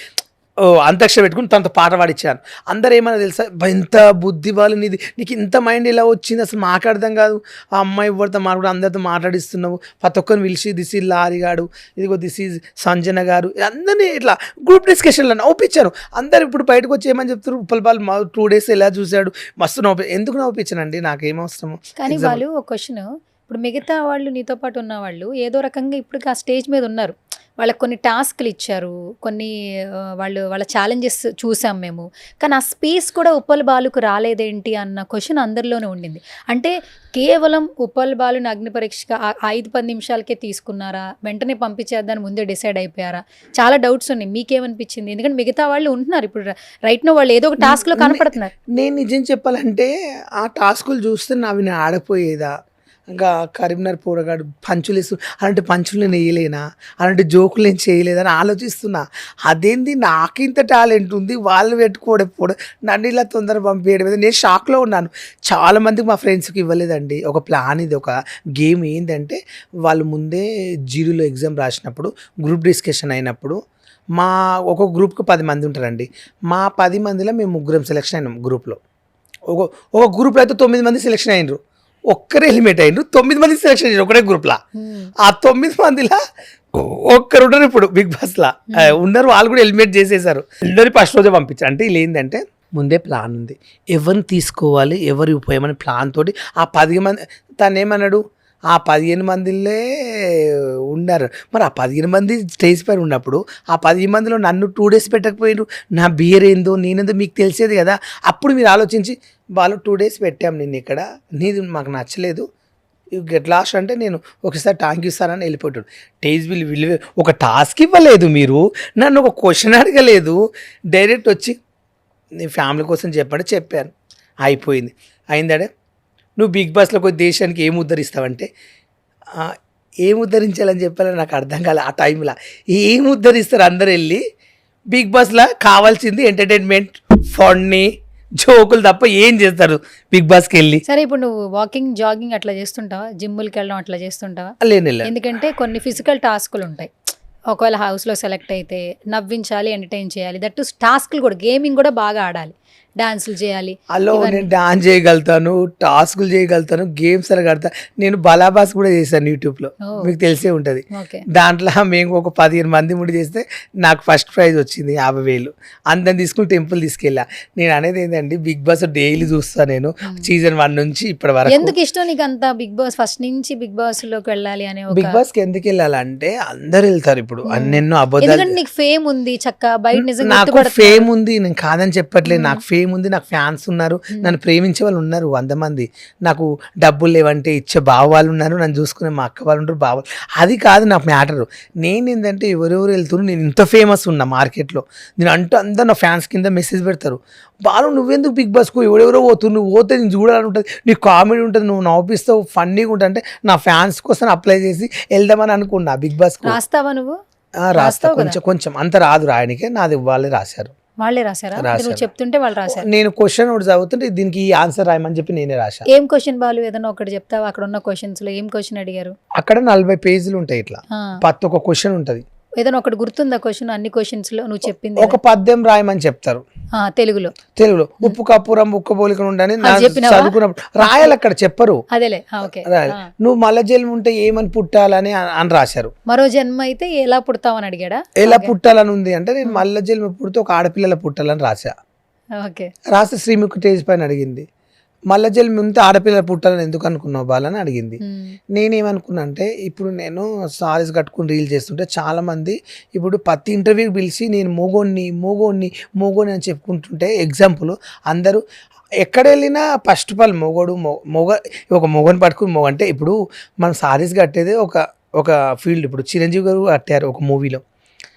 అంతక్షర పెట్టుకుని తనతో పాట పాడిచ్చాను. అందరు ఏమన్నా తెలుసా, ఇంత బుద్ధి వాళ్ళు నీకు ఇంత మైండ్ ఎలా వచ్చింది అసలు మాకు అర్థం కాదు. ఆ అమ్మాయి ఎవరితో మాట్లాడు అందరితో మాట్లాడిస్తున్నావు, ప్రతి ఒక్కరిని పిలిచి దిస్ ఈజ్ లారీ గారు, ఇదిగో దిస్ ఈజ్ సంజన గారు, అందరినీ ఇట్లా గ్రూప్ డిస్కషన్లో నవ్వుపించారు. అందరు ఇప్పుడు బయటకు వచ్చి ఏమని చెప్తారు, ఉప్పల్ బాల్ 2 days ఎలా చూశాడు, మస్తు ఎందుకు నవ్వుపించానండి, నాకేం అవసరము. కానీ వాళ్ళు ఒక క్వశ్చన్, ఇప్పుడు మిగతా వాళ్ళు నీతో పాటు ఉన్న వాళ్ళు ఏదో రకంగా ఇప్పుడు ఆ స్టేజ్ మీద ఉన్నారు, వాళ్ళకి కొన్ని టాస్క్లు ఇచ్చారు, కొన్ని వాళ్ళ ఛాలెంజెస్ చూసాం మేము, కానీ ఆ స్పేస్ కూడా ఉప్పల్ బాలుకు రాలేదేంటి అన్న క్వశ్చన్ అందరిలోనే ఉండింది. అంటే కేవలం ఉప్పల్ బాలుని అగ్ని పరీక్షగా 5-10 నిమిషాలకే తీసుకున్నారా, వెంటనే పంపించేద్దాన్ని ముందే డిసైడ్ అయిపోయారా, చాలా డౌట్స్ ఉన్నాయి. మీకేమనిపించింది? ఎందుకంటే మిగతా వాళ్ళు ఉంటున్నారు ఇప్పుడు రైట్ నో, వాళ్ళు ఏదో ఒక టాస్క్లో కనపడుతున్నారు. నేను నిజం చెప్పాలంటే ఆ టాస్కులు చూస్తే నేను ఆడపోయేదా, ఇంకా కరీంనగర్ పోరగాడు పంచులు వేస్తూ అలాంటి పంచులు నేను వేయలేనా, అలాంటి జోకులు నేను చేయలేదని ఆలోచిస్తున్నా. అదేంది నాకు ఇంత టాలెంట్ ఉంది, వాళ్ళు పెట్టుకోవడం నన్ను ఇలా తొందర పంపించడం మీద నేను షాక్లో ఉన్నాను. చాలామందికి మా ఫ్రెండ్స్కి ఇవ్వలేదండి. ఒక ప్లాన్, ఇది ఒక గేమ్. ఏంటంటే వాళ్ళు ముందే జీరోలో ఎగ్జామ్ రాసినప్పుడు గ్రూప్ డిస్కషన్ అయినప్పుడు ఒక్కొక్క గ్రూప్కి 10 మంది ఉంటారండి. మా 10 మందిలో మేము 3 సెలెక్షన్ అయినాం గ్రూప్లో. ఒక గ్రూప్లో అయితే 9 మంది సెలెక్షన్ అయినరు, ఒక్కరే ఎలిమినేట్ అయినరు. 9 మంది సెలెక్షన్ అయ్యారు ఒకటే గ్రూప్లో. ఆ 9 మందిలో ఒక్కరు ఉన్నారు ఇప్పుడు బిగ్ బాస్లో ఉన్నారు, వాళ్ళు కూడా ఎలిమినేట్ చేసేసారు. అందరి ఫస్ట్ రోజే పంపించారు. అంటే ఇలా ఏంటంటే ముందే ప్లాన్ ఉంది, ఎవరిని తీసుకోవాలి, ఎవరు ఉపయోగమని ప్లాన్ తోటి ఆ 10 మంది. తను ఏమన్నాడు, ఆ 15 మందిలే ఉన్నారు. మరి ఆ 15 మంది స్టేజ్ పైన ఉన్నప్పుడు ఆ 10 మందిలో నన్ను 2 days పెట్టకపోయారు, నా బియర్ ఏందో నేనేందో మీకు తెలిసేది కదా. అప్పుడు మీరు ఆలోచించి వాళ్ళు 2 days పెట్టాం నిన్ను ఇక్కడ, నీది మాకు నచ్చలేదు, గెట్ లాస్ట్ అంటే నేను ఒకసారి థ్యాంక్ యూ సార్ అని వెళ్ళిపోయాడు. ఒక టాస్క్ ఇవ్వలేదు మీరు, నన్ను ఒక క్వశ్చన్ అడగలేదు, డైరెక్ట్ వచ్చి నీ ఫ్యామిలీ కోసం చెప్పాను, అయిపోయింది. అయిందడే నువ్వు బిగ్ బాస్లో కొద్ది దేశానికి ఏం ఉద్ధరిస్తావంటే, ఏం ఉద్ధరించాలని చెప్పాలని నాకు అర్థం కాలే ఆ టైంలో. ఏం ఉద్ధరిస్తారు అందరు వెళ్ళి బిగ్ బాస్లో, కావాల్సింది ఎంటర్టైన్మెంట్, ఫన్నీ జోకులు తప్ప ఏం చేస్తారు బిగ్ బాస్కి వెళ్ళి. సరే, ఇప్పుడు నువ్వు వాకింగ్ జాగింగ్ అట్లా చేస్తుంటావా, జిమ్ములకి వెళ్ళడం అట్లా చేస్తుంటావా? లేదు. ఎందుకంటే కొన్ని ఫిజికల్ టాస్కులు ఉంటాయి, ఒకవేళ హౌస్లో సెలెక్ట్ అయితే నవ్వించాలి, ఎంటర్టైన్ చేయాలి, దట్ టాస్క్లు కూడా, గేమింగ్ కూడా బాగా ఆడాలి, డాన్సులు చేయాలి. అలో నేను డాన్స్ చేయగలుగుతాను, టాస్కులు చేయగలుగుతాను, గేమ్స్ అలా కడతా. నేను బలాబాస్ కూడా చేశాను యూట్యూబ్లో, మీకు తెలిసే ఉంటుంది. దాంట్లో మేము ఒక 15 మంది ముడి చేస్తే నాకు ఫస్ట్ ప్రైజ్ వచ్చింది 50,000. అందరిని తీసుకుని టెంపుల్ తీసుకెళ్ళా. నేను అనేది ఏంటంటే బిగ్ బాస్ డైలీ చూస్తాను నేను, సీజన్ 1 నుంచి ఇప్పటి వరకు. ఎందుకు ఇష్టం నీకు అంత బిగ్ బాస్, ఫస్ట్ నుంచి బిగ్ బాస్ లోకి వెళ్ళాలి అనే? బిగ్ బాస్కి ఎందుకు వెళ్ళాలంటే అందరు వెళ్తారు ఇప్పుడు, అన్నెన్నో అబద్ధాలు. నీకు ఫేమ్ ఉంది, చక్కగా బయట నిజంగా నాకు ఫేమ్ ఉంది, నేను కాదని చెప్పట్లేదు, నాకు ఫేమ్ ఉంది, నాకు ఫ్యాన్స్ ఉన్నారు, నన్ను ప్రేమించే వాళ్ళు ఉన్నారు 100 మంది, నాకు డబ్బులు లేవంటే ఇచ్చే బావాళ్ళు ఉన్నారు, నన్ను చూసుకునే మా అక్క వాళ్ళు ఉంటారు, బావాళ్ళు. అది కాదు నా మ్యాటరు. నేను ఏంటంటే ఎవరెవరు వెళ్తున్నారు, నేను ఇంత ఫేమస్ ఉన్నా మార్కెట్లో, నేను అంటూ అందరు నా ఫ్యాన్స్ కింద మెసేజ్ పెడతారు, బాలు నువ్వెందుకు బిగ్ బాస్కు, ఎవరెవరో పోతున్నారు, నువ్వు పోతే నేను చూడాలని ఉంటుంది, నీకు కామెడీ ఉంటుంది, నువ్వు నవ్విస్తావు, ఫన్నీగా ఉంటుంది అంటే నా ఫ్యాన్స్ కోసం అప్లై చేసి వెళ్దామని అనుకున్నా బిగ్ బాస్కు. రాస్తావా నువ్వు? రాస్తా, కొంచెం అంత రాదు రాయనికే, నాది వాళ్ళే రాశారు. వాళ్ళే రాశారా? నువ్వు చెప్తుంటే వాళ్ళు రాశారు. నేను క్వశ్చన్ ఒకటి చదువుతుంటే దీనికి ఈ ఆన్సర్ రాయమని చెప్పి నేనే రాశాను. ఏం క్వశ్చన్ బాలు, ఏదైనా ఒకటి చెప్తావా? అక్కడ ఉన్న క్వశ్చన్స్ లో ఏం క్వశ్చన్ అడిగారు? అక్కడ 40 పేజీలు ఉంటాయి, ఇట్లా ప్రతి ఒక్క క్వశ్చన్ ఉంటుంది. ఏదైనా ఒకటి గుర్తుందా క్వశ్చన్? అన్ని క్వశ్చన్స్ లో నువ్వు చెప్పింది ఒక పద్యం రాయమని చెప్తారు తెలుగులో. ఉప్పు కప్పురం ఉక్క పోలిక ఉండని అది చెప్పినావా? చదువుకున్నప్పుడు రాయాలి, అక్కడ చెప్పరు. అదేలే ఓకే. రాయాలి. నువ్వు మల్ల జన్మ ఉంటే ఏమని పుట్టాలని అని రాశారు. మరో జన్మ అయితే ఎలా పుడతావని అడిగాడా? ఎలా పుట్టాలని ఉంది అంటే నేను మల్ల జన్మ పుడితే ఒక ఆడపిల్లల పుట్టాలని రాసా. ఓకే. రాస్తే శ్రీముఖి స్టేజ్ పైన అడిగింది, మల్ల జన్మ ఉంటే ఆడపిల్లల పుట్టాలని ఎందుకు అనుకున్నావు బాలని అడిగింది. నేనేమనుకున్నా అంటే ఇప్పుడు నేను సారీస్ కట్టుకుని రీల్ చేస్తుంటే చాలా మంది ఇప్పుడు ప్రతి ఇంటర్వ్యూకి పిలిచి నేను మోగోని అని చెప్పుకుంటుంటే ఎగ్జాంపుల్ అందరూ ఎక్కడ వెళ్ళినా ఫస్ట్ ఆఫ్ ఆల్ ఒక మొగని పట్టుకుని అంటే ఇప్పుడు మనం సారీస్ కట్టేది ఒక ఫీల్డ్. ఇప్పుడు చిరంజీవి గారు కట్టారు ఒక మూవీలో,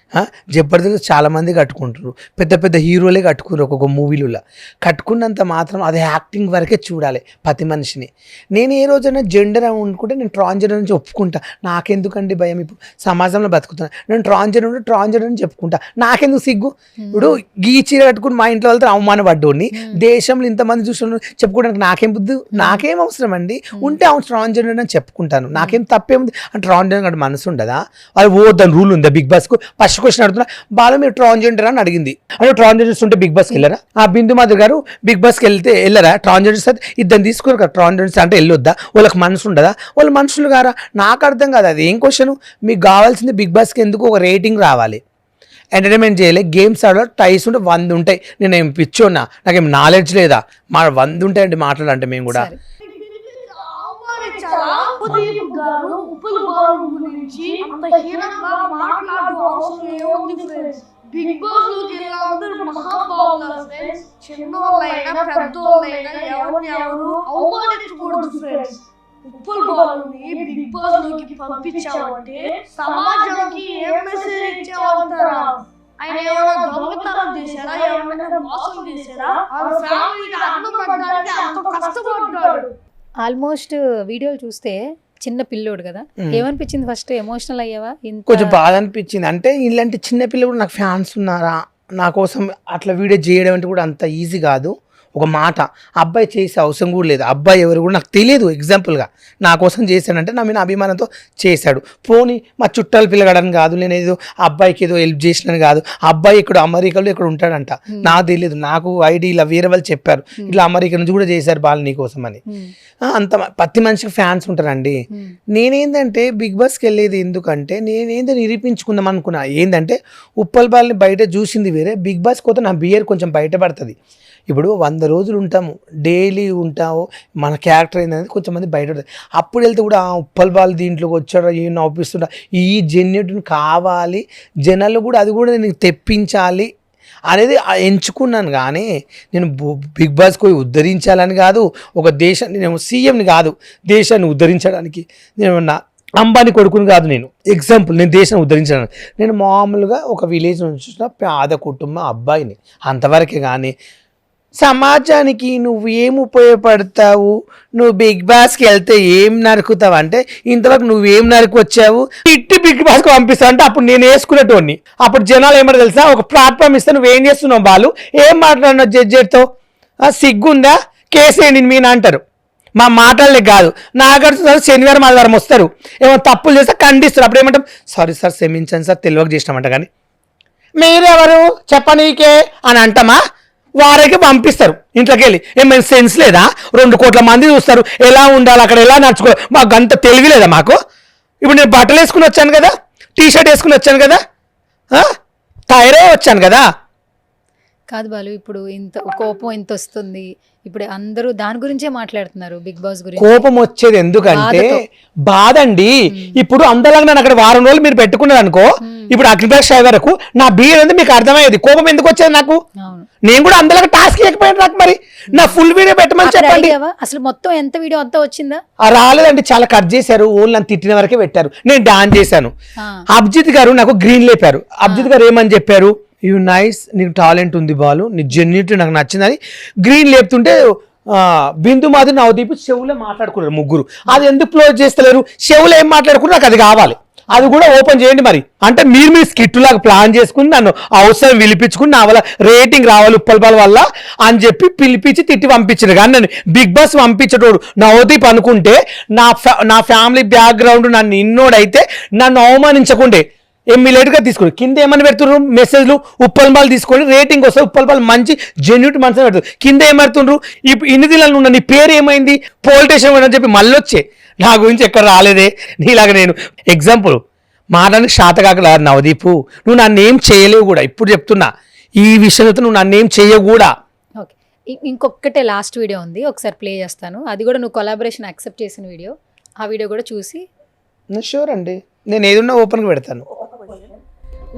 జబర్దస్త్ చాలా మంది కట్టుకుంటారు, పెద్ద పెద్ద హీరోలే కట్టుకున్నారు ఒక్కొక్క మూవీలలో. కట్టుకున్నంత మాత్రం అది యాక్టింగ్ వరకే చూడాలి ప్రతి మనిషిని. నేను ఏ రోజైనా జెండర్ అని అనుకుంటే నేను ట్రాన్స్జెండర్ నుంచి ఒప్పుకుంటా, నాకెందుకండి భయం? ఇప్పుడు సమాజంలో బతుకుతున్నా, నేను ట్రాన్స్జెండర్ అని చెప్పుకుంటా, నాకెందుకు సిగ్గు? ఇప్పుడు ఈ చీర కట్టుకుని మా ఇంట్లో వాళ్ళతో అవమానపడ్డోని దేశంలో ఇంతమంది చూసిన చెప్పుకోవడానికి నాకేం బుద్ధి, నాకేం అవసరం అండి? ఉంటే అవును ట్రాన్స్జెండర్ అని చెప్పుకుంటాను, నాకేం తప్పేముంది? అంటే ట్రాన్స్జెండర్ అంటే మనసు ఉండదా? అది దాని రూల్ ఉందా? బిగ్ బాస్కు ఫస్ట్ క్వశ్చన్ అడుగుతున్నా, బాల మీరు ట్రాన్స్జెండర్ అని అడిగింది. అంటే ట్రాన్స్జెండర్స్ ఉంటే బిగ్ బాస్కి వెళ్ళరా? ఆ బిందు మాధవ్ గారు బిగ్ బాస్కి వెళ్ళరా? ట్రాన్స్జెండర్స్ అయితే ఇద్దరు తీసుకోరు కదా, ట్రాన్స్జెండర్స్ అంటే వెళ్ళొద్దా? వాళ్ళకి మనసు ఉండదా? వాళ్ళు మనుషులు గారా? నాకు అర్థం కాదు అది ఏం క్వశ్చన్. మీకు కావాల్సింది బిగ్ బాస్కి ఎందుకు ఒక రేటింగ్ రావాలి, ఎంటర్టైన్మెంట్ చేయలే, గేమ్స్ ఆడ టైస్ ఉంటే 100 ఉంటాయి. నేను ఏం పిచ్చోన్నా, నాకేం నాలెడ్జ్ లేదా? 100 ఉంటాయండి మాట్లాడాలంటే మేము కూడా. ఉదయ్ గారు ఉప్పుల బాలు గురించి అంత హీనంగా మాట్లాడడం అవసరం ఏముంది ఫ్రెండ్స్? బిగ్ బాస్ లోకి అందరూ మహాబావులు ఫ్రెండ్స్. చిన్నోళ్ళైనా పెద్దోళ్ళైనా ఎవరు అవమానించకూడదు ఫ్రెండ్స్. ఉప్పుల బాలుని బిగ్ బాస్ లోకి పంపించామంటే సమాజానికి ఏం మెసేజ్ ఇచ్చామంటారా? ఆయన ఏమైనా దొంగతనం చేశారా? ఏమైనా మోసం చేశారా? ఆ ఫ్యామిలీకి అన్నం పడడానికి అంత కష్టపడ్డాడు. ఆల్మోస్ట్ వీడియోలు చూస్తే చిన్న పిల్లోడు కదా, ఏమనిపించింది? ఫస్ట్ ఎమోషనల్ అయ్యావా? కొంచెం బాధ అనిపించింది. అంటే ఇలాంటి చిన్న పిల్లలు కూడా నాకు ఫ్యాన్స్ ఉన్నారా, నా కోసం అట్లా వీడియో చేయడం అంటే కూడా అంత ఈజీ కాదు. ఒక మాట అబ్బాయి చేసే అవసరం కూడా లేదు, అబ్బాయి ఎవరు కూడా నాకు తెలియదు. ఎగ్జాంపుల్గా నా కోసం చేశాడంటే నా మీద అభిమానంతో చేశాడు. పోనీ మా చుట్టాలు పిల్లగాడని కాదు, నేను ఏదో అబ్బాయికి ఏదో హెల్ప్ చేసినని కాదు. అబ్బాయి ఇక్కడ అమెరికాలో ఇక్కడ ఉంటాడంట, నాకు తెలియదు. నాకు ఐడి ఇలా వేరే వాళ్ళు చెప్పారు, ఇట్లా అమెరికా నుంచి కూడా చేశారు బాలు నీ కోసం అని. అంత ప్రతి మనిషికి ఫ్యాన్స్ ఉంటారండి. నేనేందంటే బిగ్ బాస్కి వెళ్ళేది ఎందుకంటే నేనేందో నిరూపించుకుందాం అనుకున్నా. ఏంటంటే ఉప్పల్ బాల్ని బయట చూసింది వేరే, బిగ్ బాస్ పోతే నా బియర్ కొంచెం బయటపడుతుంది. ఇప్పుడు 100 రోజులు ఉంటాము, డైలీ ఉంటాము, మన క్యారెక్టర్ ఏంటనేది కొంచెం మంది బయట ఉంటుంది. అప్పుడు వెళ్తే కూడా ఉప్పల్ బాల్ దీంట్లోకి వచ్చాడు ఏం నవ్విస్తుంటా, ఈ జెన్యున్ కావాలి జనాలు కూడా, అది కూడా నేను తెప్పించాలి అనేది ఎంచుకున్నాను. కానీ నేను బిగ్ బాస్కి పోయి ఉద్ధరించాలని కాదు, ఒక దేశాన్ని, నేను సీఎంని కాదు దేశాన్ని ఉద్ధరించడానికి, నేను నా అంబానీ కొడుకుని కాదు. నేను ఎగ్జాంపుల్, నేను దేశాన్ని ఉద్ధరించాను. నేను మామూలుగా ఒక విలేజ్ నుంచి చూసిన పేద కుటుంబం అబ్బాయిని, అంతవరకే. కానీ సమాజానికి నువ్వు ఏం ఉపయోగపడతావు, నువ్వు బిగ్ బాస్కి వెళ్తే ఏం నరుకుతావు అంటే, ఇంతవరకు నువ్వేం నరుకు వచ్చావు, ఇట్టి బిగ్ బాస్కి పంపిస్తావు అంటే అప్పుడు నేను వేసుకునేటోడిని. అప్పుడు జనాలు ఏమంటారు తెలుసా, ఒక ప్లాట్ఫామ్ ఇస్తే నువ్వేం చేస్తున్నావు బాలు, ఏం మాట్లాడినావు జడ్జితో, సిగ్గుందా, కేసేయండి మీన అంటారు. మా మాటలే కాదు, నాగార్జున శనివారం ఆదివారం వస్తారు, ఏమో తప్పులు చేస్తే ఖండిస్తారు. అప్పుడు ఏమంటాం, సారీ సార్ క్షమించండి సార్ తెలియక చేసినామంట. కానీ మీరెవరు చెప్పనీకే అని అంటామా? వారికి పంపిస్తారు ఇంట్లోకి వెళ్ళి. ఏమైనా సెన్స్ లేదా? 2 కోట్ల మంది చూస్తారు, ఎలా ఉండాలి అక్కడ, ఎలా నడుచుకో, మాకు అంత తెలివి లేదా మాకు? ఇప్పుడు నేను బట్టలు వేసుకుని వచ్చాను కదా, టీషర్ట్ వేసుకుని వచ్చాను కదా, తయారై వచ్చాను కదా. కాదు బాలు, ఇప్పుడు ఇంత కోపం ఇంత వస్తుంది, ఇప్పుడు అందరూ దాని గురించే మాట్లాడుతున్నారు, బిగ్ బాస్ గురించి. కోపం వచ్చేది ఎందుకంటే బాధ అండి. ఇప్పుడు అందరిలాగా నన్ను అక్కడ 1 వారం రోజులు మీరు పెట్టుకున్నారు అనుకో, ఇప్పుడు అఖిలప్రకాష్ రాయ్ వరకు నా బీర్ అనేది మీకు అర్థమయ్యేది. కోపం ఎందుకు వచ్చేది నాకు? నేను కూడా అందరిలాగా టాస్క్ చేయకపోయాను. నాకు మరి నా ఫుల్ వీడియో పెట్టమని చెప్పండి. అసలు మొత్తం ఎంత వీడియో అంతా వచ్చిందా? రాలేదండి, చాలా కట్ చేశారు, ఓన్లీ నన్ను తిట్టిన వరకే పెట్టారు. నేను డాన్స్ చేశాను. అభిజిత్ గారు నాకు గ్రీన్ లేపారు. అభిజిత్ గారు ఏమని చెప్పారు, యూ నైస్, నీకు టాలెంట్ ఉంది బాలు, నీ జెన్యూనిటీ నాకు నచ్చిందని గ్రీన్ లేపుతుంటే బిందు మాది నవదీప్ చెవులో మాట్లాడుకున్నారు ముగ్గురు. అది ఎందుకు క్లోజ్ చేస్తలేరు? చెవులో ఏం మాట్లాడుకున్నారు, నాకు అది కావాలి, అది కూడా ఓపెన్ చేయండి. మరి అంటే మీరు స్కిట్ లాగా ప్లాన్ చేసుకుని నన్ను అవసరం పిలిపించుకుని నా వల్ల రేటింగ్ రావాలి ఉప్పల్ బాల్ వల్ల అని చెప్పి పిలిపించి తిట్టి పంపించారు. కానీ నన్ను బిగ్ బాస్ పంపించేటోడు నవదీప్ అనుకుంటే, నా ఫ్యామిలీ బ్యాక్గ్రౌండ్ నన్ను ఇన్నోడైతే నన్ను అవమానించకుండే. ఇమ్మీడియట్గా తీసుకోండి. కింద ఏమని పెడుతున్నారు మెసేజ్లు, ఉప్పల్ తీసుకోండి, రేటింగ్ వస్తుంది. ఉప్పల్ మంచి జెన్యూట్ మనసు పెడుతుంది. కింద ఏం పెడుతుండ్రు, ఇప్పుడు ఇన్ని దినాలు ఉన్న నీ పేరు ఏమైంది, పోలీస్ స్టేషన్ అని చెప్పి మళ్ళీ వచ్చే నా గురించి ఎక్కడ రాలేదే. నీలాగా నేను ఎగ్జాంపుల్ మాట్లాడానికి శాతకాక నవదీపు, నువ్వు నన్ను ఏం చేయలేవు కూడా. ఇప్పుడు చెప్తున్నా ఈ విషయంతో నువ్వు నన్ను ఏం చేయవు కూడా. ఓకే, ఇంకొకటే లాస్ట్ వీడియో ఉంది, ఒకసారి ప్లే చేస్తాను. అది కూడా నువ్వు కొలాబరేషన్ యాక్సెప్ట్ చేసిన వీడియో. ఆ వీడియో కూడా చూసి షూర్ అండి, నేను ఏదున్నా ఓపెన్గా పెడతాను.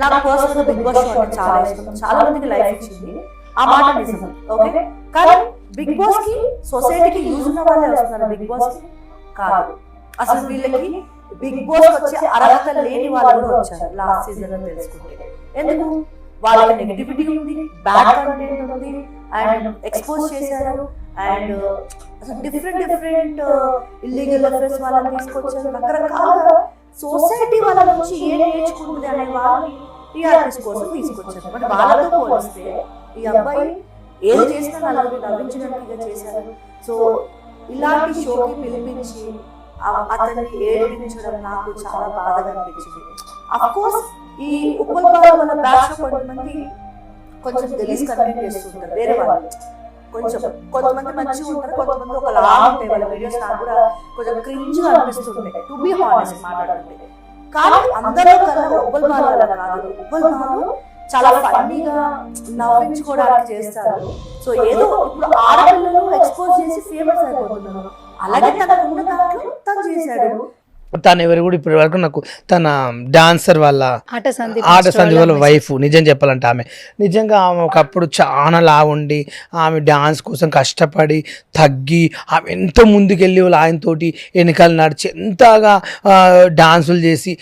నాకు పర్సనల్ గా బిగ్ బాస్ షో అంటే చాలా ఇష్టం, చాలా మందికి లైఫ్ ఇచ్చింది, ఆ మాట నిజం. ఓకే, కానీ బిగ్ బాస్ కి సొసైటీకి యూజ్ ఉన్న వాళ్ళే వస్తున్నారు, బిగ్ బాస్ కి కాదు. అసలు వీళ్ళకి బిగ్ బాస్ వచ్చే అర్హత లేని వాళ్ళు కూడా వచ్చారు లాస్ట్ సీజన్ లో తెలుసుకుంటే. ఎందుకు? వాళ్ళకి నెగిటివిటీ ఉంది, బ్యాడ్ కంటెంట్ ఉంది, అండ్ ఎక్స్పోజ్ చేశారు, అండ్ అసలు డిఫరెంట్ ఇల్లీగల్ అఫైర్స్ వాళ్ళని తీసుకొచ్చారు, రకరకాల సొసైటీ వాళ్ళ నుంచి ఏం నేర్చుకుంటుంది అనే వాళ్ళని టీఆర్ఎస్ కోసం తీసుకొచ్చారు. బట్ వాళ్ళతో పోలిస్తే ఈ అబ్బాయి ఏం చేసినా నలుగురు నవ్వించడానికి చేశారు. సో ఇలాంటి షోకి పిలిపించి అతన్ని ఏడించడం నాకు చాలా బాధగా అనిపించింది. అఫ్ కోర్స్ ఈ ఉప్పల్ వాళ్ళ బ్యాచ్ లో కొంతమంది కొంచెం తెలిసి కంటెంట్ చేస్తుంటారు, వేరే వాళ్ళు కొంతమంది మంచిగా ఉంటారు, కొంతమంది ఒక లాగా ఉంటాయి వాళ్ళ వీడియోస్. నాకు కూడా కొంచెం క్రింజ్ అనిపిస్తుంటాయి టు బి హానెస్ట్ మాట్లాడుతుంటే. కానీ అందరూ కన్నా ఉప్పల్ బాలు కాదు, ఉప్పల్ బాలు చాలా ఫన్నీగా నవ్వించుకోవడానికి చేస్తారు. సో ఏదో ఇప్పుడు ఆడపిల్లలు ఎక్స్పోజ్ చేసి ఫేమస్ అయిపోతున్నారు, అలాగే తనకు ఉన్న దాంట్లో తను చేశాడు. తను ఎవరు కూడా ఇప్పటి వరకు నాకు తన డాన్సర్ వాళ్ళ ఆట సందీప్ వాళ్ళ వైఫ్, నిజం చెప్పాలంటే ఆమె నిజంగా ఆమె ఒకప్పుడు చాలా లావుండి ఆమె డాన్స్ కోసం కష్టపడి తగ్గి ఆమె ఎంతో ముందుకెళ్ళి వాళ్ళు ఆయనతోటి వెనకాల నడిచి ఎంతగా డాన్సులు చేసి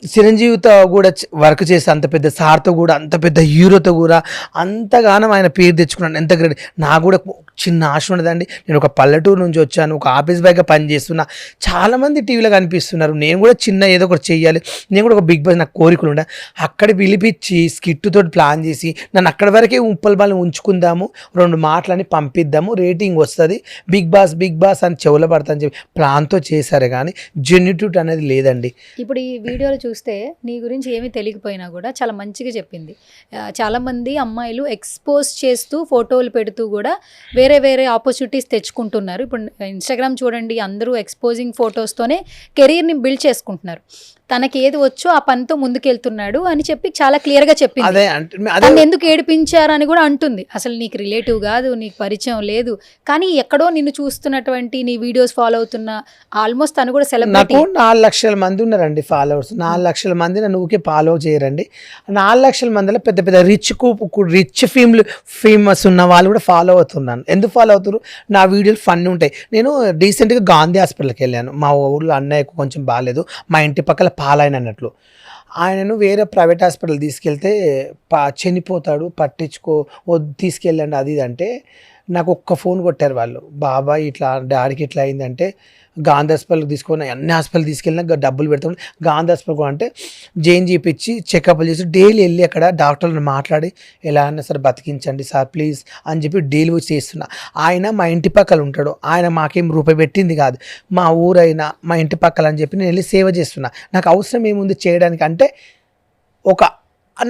చిరంజీవితో కూడా వర్క్ చేసి అంత పెద్ద సార్తో కూడా అంత పెద్ద హీరోతో కూడా అంతగానో ఆయన పేరు తెచ్చుకున్నాను. ఎంత గ్రేట్. నాకు కూడా చిన్న ఆశ ఉండదండి, నేను ఒక పల్లెటూరు నుంచి వచ్చాను, ఒక ఆఫీస్ బాయ్గా పనిచేస్తున్నా, చాలామంది టీవీలో కనిపిస్తున్నారు, నేను కూడా చిన్న ఏదో ఒకటి చెయ్యాలి, నేను కూడా ఒక బిగ్ బాస్ నాకు కోరికలు ఉండే. అక్కడ పిలిపించి స్కిట్తో ప్లాన్ చేసి నన్ను అక్కడి వరకే ఉప్పల్ బాల్ని ఉంచుకుందాము, 2 మాటలని పంపిద్దాము, రేటింగ్ వస్తుంది, బిగ్ బాస్ అని చెవుల పడతాను చెప్పి ప్లాన్తో చేశారు. కానీ జెన్యూట్ అనేది లేదండి. ఇప్పుడు ఈ వీడియోలో చూస్తే నీ గురించి ఏమీ తెలియకపోయినా కూడా చాలా మంచిగా చెప్పింది. చాలామంది అమ్మాయిలు ఎక్స్పోజ్ చేస్తూ ఫోటోలు పెడుతూ కూడా వేరే ఆపర్చునిటీస్ తెచ్చుకుంటున్నారు. ఇప్పుడు ఇన్స్టాగ్రామ్ చూడండి, అందరూ ఎక్స్పోజింగ్ ఫొటోస్తోనే కెరీర్ని బిల్డ్ చేసుకుంటున్నారు. తనకి ఏది వచ్చో ఆ పనితో ముందుకెళ్తున్నాడు అని చెప్పి చాలా క్లియర్గా చెప్పింది. తను ఎందుకు ఏడిపించారని కూడా అంటుంది. అసలు నీకు రిలేటివ్ కాదు, నీకు పరిచయం లేదు, కానీ ఎక్కడో నిన్ను చూస్తున్నటువంటి నీ వీడియోస్ ఫాలో అవుతున్న ఆల్మోస్ట్ తను కూడా సెలబ్రిటీ. నాకు 4 లక్షల మంది ఉన్నారండి ఫాలోవర్స్. 4 లక్షల మంది నన్ను ఊకే ఫాలో చేయరండి. 4 లక్షల మందిలో పెద్ద పెద్ద రిచ్ ఫేమస్ ఉన్న వాళ్ళు కూడా ఫాలో అవుతున్నాను. ఎందుకు ఫాలో అవుతారు? నా వీడియోలు ఫన్నీ ఉంటాయి. నేను రీసెంట్గా గాంధీ హాస్పిటల్కి వెళ్ళాను. మా ఊళ్ళో అన్నయ్యకు కొంచెం బాగాలేదు, మా ఇంటి పక్కల పాలాయన అన్నట్లు. ఆయనను వేరే ప్రైవేట్ హాస్పిటల్ తీసుకెళ్తే చనిపోతాడు, తీసుకెళ్ళండి అది ఇది అంటే నాకు ఒక్క ఫోన్ కొట్టారు వాళ్ళు, బాబాయ్ ఇట్లా డాడీకి ఇట్లా అయిందంటే గాంధీ హాస్పిటల్కి తీసుకొని అన్ని హాస్పిటల్ తీసుకెళ్ళినా డబ్బులు పెడతాం. గాంధీ హాస్పిటల్ అంటే జైన్ చేయించి చెకప్లు చేసి డైలీ వెళ్ళి అక్కడ డాక్టర్లను మాట్లాడి ఎలా అయినా సరే బతికించండి సార్ ప్లీజ్ అని చెప్పి డైలీ వచ్చి చేస్తున్నా. ఆయన మా ఇంటి పక్కల ఉంటాడు, ఆయన మాకేం రూపాయి పెట్టింది కాదు, మా ఊరైనా మా ఇంటి పక్కల అని చెప్పి నేను వెళ్ళి సేవ చేస్తున్నా. నాకు అవసరం ఏముంది చేయడానికి అంటే ఒక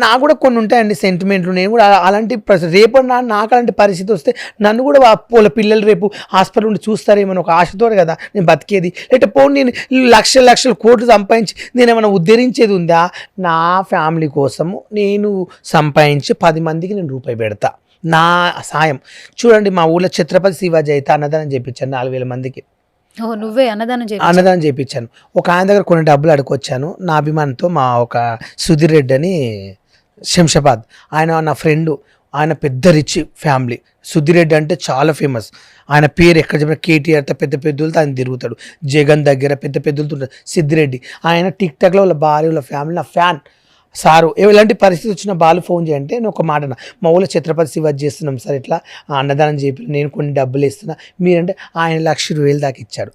నాకు కూడా కొన్ని ఉంటాయండి సెంటిమెంట్లు. నేను కూడా అలాంటి రేపు నాకు అలాంటి పరిస్థితి వస్తే నన్ను కూడా వాళ్ళ పిల్లలు రేపు హాస్పిటల్ ఉండి చూస్తారేమో ఒక ఆశతో కదా నేను బతికేది. లేకపోతే పోనీ నేను లక్షల కోట్లు సంపాదించి నేను ఏమైనా ఉద్ధరించేది ఉందా? నా ఫ్యామిలీ కోసము నేను సంపాదించి 10 మందికి నేను రూపాయి పెడతా, నా సాయం. చూడండి మా ఊళ్ళో ఛత్రపతి శివాజీ అయితే అన్నదానం చేయించాను 4000 మందికి. నువ్వే అన్నదానం చేయించాను. ఒక ఆయన దగ్గర కొన్ని డబ్బులు అడుకొచ్చాను నా అభిమానంతో. మా ఒక సుధీర్ రెడ్డి అని శంషాబాద్, ఆయన నా ఫ్రెండు, ఆయన పెద్ద రిచ్ ఫ్యామిలీ. సుధీర్ రెడ్డి అంటే చాలా ఫేమస్. ఆయన పేరు ఎక్కడ చెప్పిన కేటీఆర్తో పెద్దలతో ఆయన తిరుగుతాడు. జగన్ దగ్గర పెద్దలతో ఉంటాడు. సిద్ధిరెడ్డి ఆయన టిక్ టాక్లో వాళ్ళ భార్య వాళ్ళ ఫ్యామిలీ నా ఫ్యాన్. సారు ఎలాంటి పరిస్థితి వచ్చినా బాలు ఫోన్ చేయంటే నేను ఒక మాట, మా ఊళ్ళో ఛత్రపతి శివాజీ చేస్తున్నాం సార్, ఇట్లా అన్నదానం చేపి నేను కొన్ని డబ్బులు ఇస్తున్నా మీరంటే ఆయన 1,20,000 దాకా ఇచ్చాడు.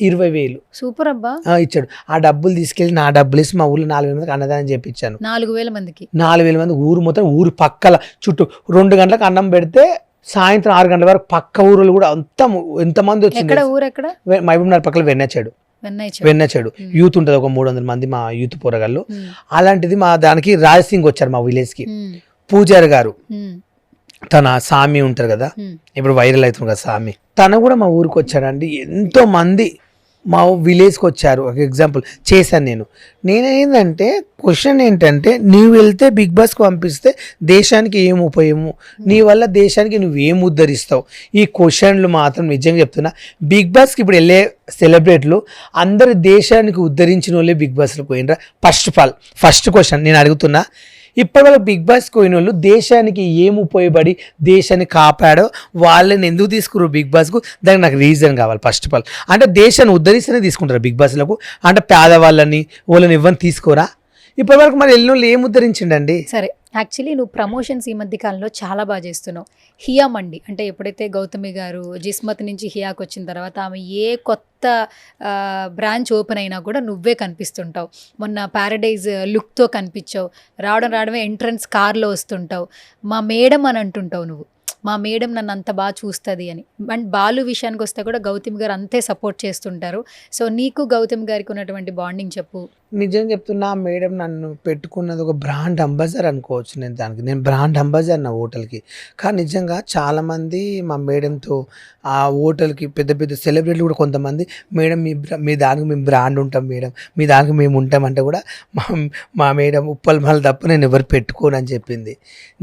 20,000 సూపర్ అబ్బా ఇచ్చాడు. ఆ డబ్బులు తీసుకెళ్ళి నా డబ్బులు ఇస్తే మా ఊళ్ళో 4,000 మందికి అన్నదానం చేయించాను. 4,000 మందికి 4,000 మంది ఊరు మొత్తం, ఊరు పక్కల చుట్టూ 2 గంటలకు అన్నం పెడితే సాయంత్రం 6 గంటల వరకు పక్క ఊరులు కూడా అంతా ఎంతమంది వచ్చింది. ఊరు ఎక్కడ? మహబూబ్నగర్ పక్కల వెన్నచ్చాడు. వెన్న చెడు యూత్ ఉంటుంది, ఒక 300 మంది మా యూత్ పోరగాళ్ళు. అలాంటిది మా దానికి రాజ్ సింగ్ వచ్చారు మా విలేజ్కి, పూజారి గారు. తన సామి ఉంటారు కదా, ఇప్పుడు వైరల్ అవుతుంది కదా సామి, తను కూడా మా ఊరికి వచ్చాడండి. ఎంతో మంది మా విలేజ్కి వచ్చారు. ఒక ఎగ్జాంపుల్ చేశాను నేనేంటంటే క్వశ్చన్ ఏంటంటే, నీవు వెళ్తే బిగ్ బాస్కి పంపిస్తే దేశానికి ఏం ఉపయోగము, నీ వల్ల దేశానికి నువ్వేం ఉద్ధరిస్తావు? ఈ క్వశ్చన్లు మాత్రం నిజంగా చెప్తున్నా, బిగ్ బాస్కి ఇప్పుడు వెళ్ళే సెలబ్రిటీలు అందరు దేశానికి ఉద్ధరించిన వాళ్ళే బిగ్ బాస్లో పోయినరా? ఫస్ట్ క్వశ్చన్ నేను అడుగుతున్నా, ఇప్పటివరకు బిగ్ బాస్ పోయిన వాళ్ళు దేశానికి ఏం ఉపయోగపడి దేశాన్ని కాపాడో వాళ్ళని ఎందుకు తీసుకున్నారు బిగ్ బాస్కు? దానికి నాకు రీజన్ కావాలి. ఫస్ట్ ఆఫ్ ఆల్ అంటే దేశాన్ని ఉద్ధరిస్తేనే తీసుకుంటారు బిగ్ బాస్లకు, అంటే పేదవాళ్ళని వాళ్ళని ఇవ్వని తీసుకోరా? ఇప్పటివరకు మరి వెళ్ళిన వాళ్ళు ఏం ఉద్ధరించిండండి? సరే, యాక్చువల్లీ నువ్వు ప్రమోషన్స్ ఈ మధ్య కాలంలో చాలా బాగా చేస్తున్నావు. హియా మండి అంటే ఎప్పుడైతే గౌతమి గారు జిస్మత్ నుంచి హియాకి వచ్చిన తర్వాత ఆమె ఏ కొత్త బ్రాంచ్ ఓపెన్ అయినా కూడా నువ్వే కనిపిస్తుంటావు. మొన్న ప్యారడైజ్ లుక్తో కనిపించావు, రావడమే ఎంట్రన్స్ కార్లో వస్తుంటావు, మా మేడం అని అంటుంటావు నువ్వు. మా మేడం నన్ను అంత బాగా చూస్తుంది అని. అండ్ బాలు విషయానికి వస్తే కూడా గౌతమ్ గారు అంతే సపోర్ట్ చేస్తుంటారు. సో నీకు గౌతమ్ గారికి ఉన్నటువంటి బాండింగ్ చెప్పు. నిజం చెప్తున్నా, మేడం నన్ను పెట్టుకున్నది ఒక బ్రాండ్ అంబాసిడర్ అనుకోవచ్చు. నేను బ్రాండ్ అంబాసిడర్ నా హోటల్కి. కానీ నిజంగా చాలామంది మా మేడంతో ఆ హోటల్కి పెద్ద పెద్ద సెలబ్రిటీలు కూడా కొంతమంది, మేడం మీ దానికి మేము బ్రాండ్ ఉంటాం మేడం, మీ దానికి మేము ఉంటామంటే కూడా మా మేడం ఉప్పల్మల్ తప్ప నేను ఎవరు పెట్టుకోను అని చెప్పింది.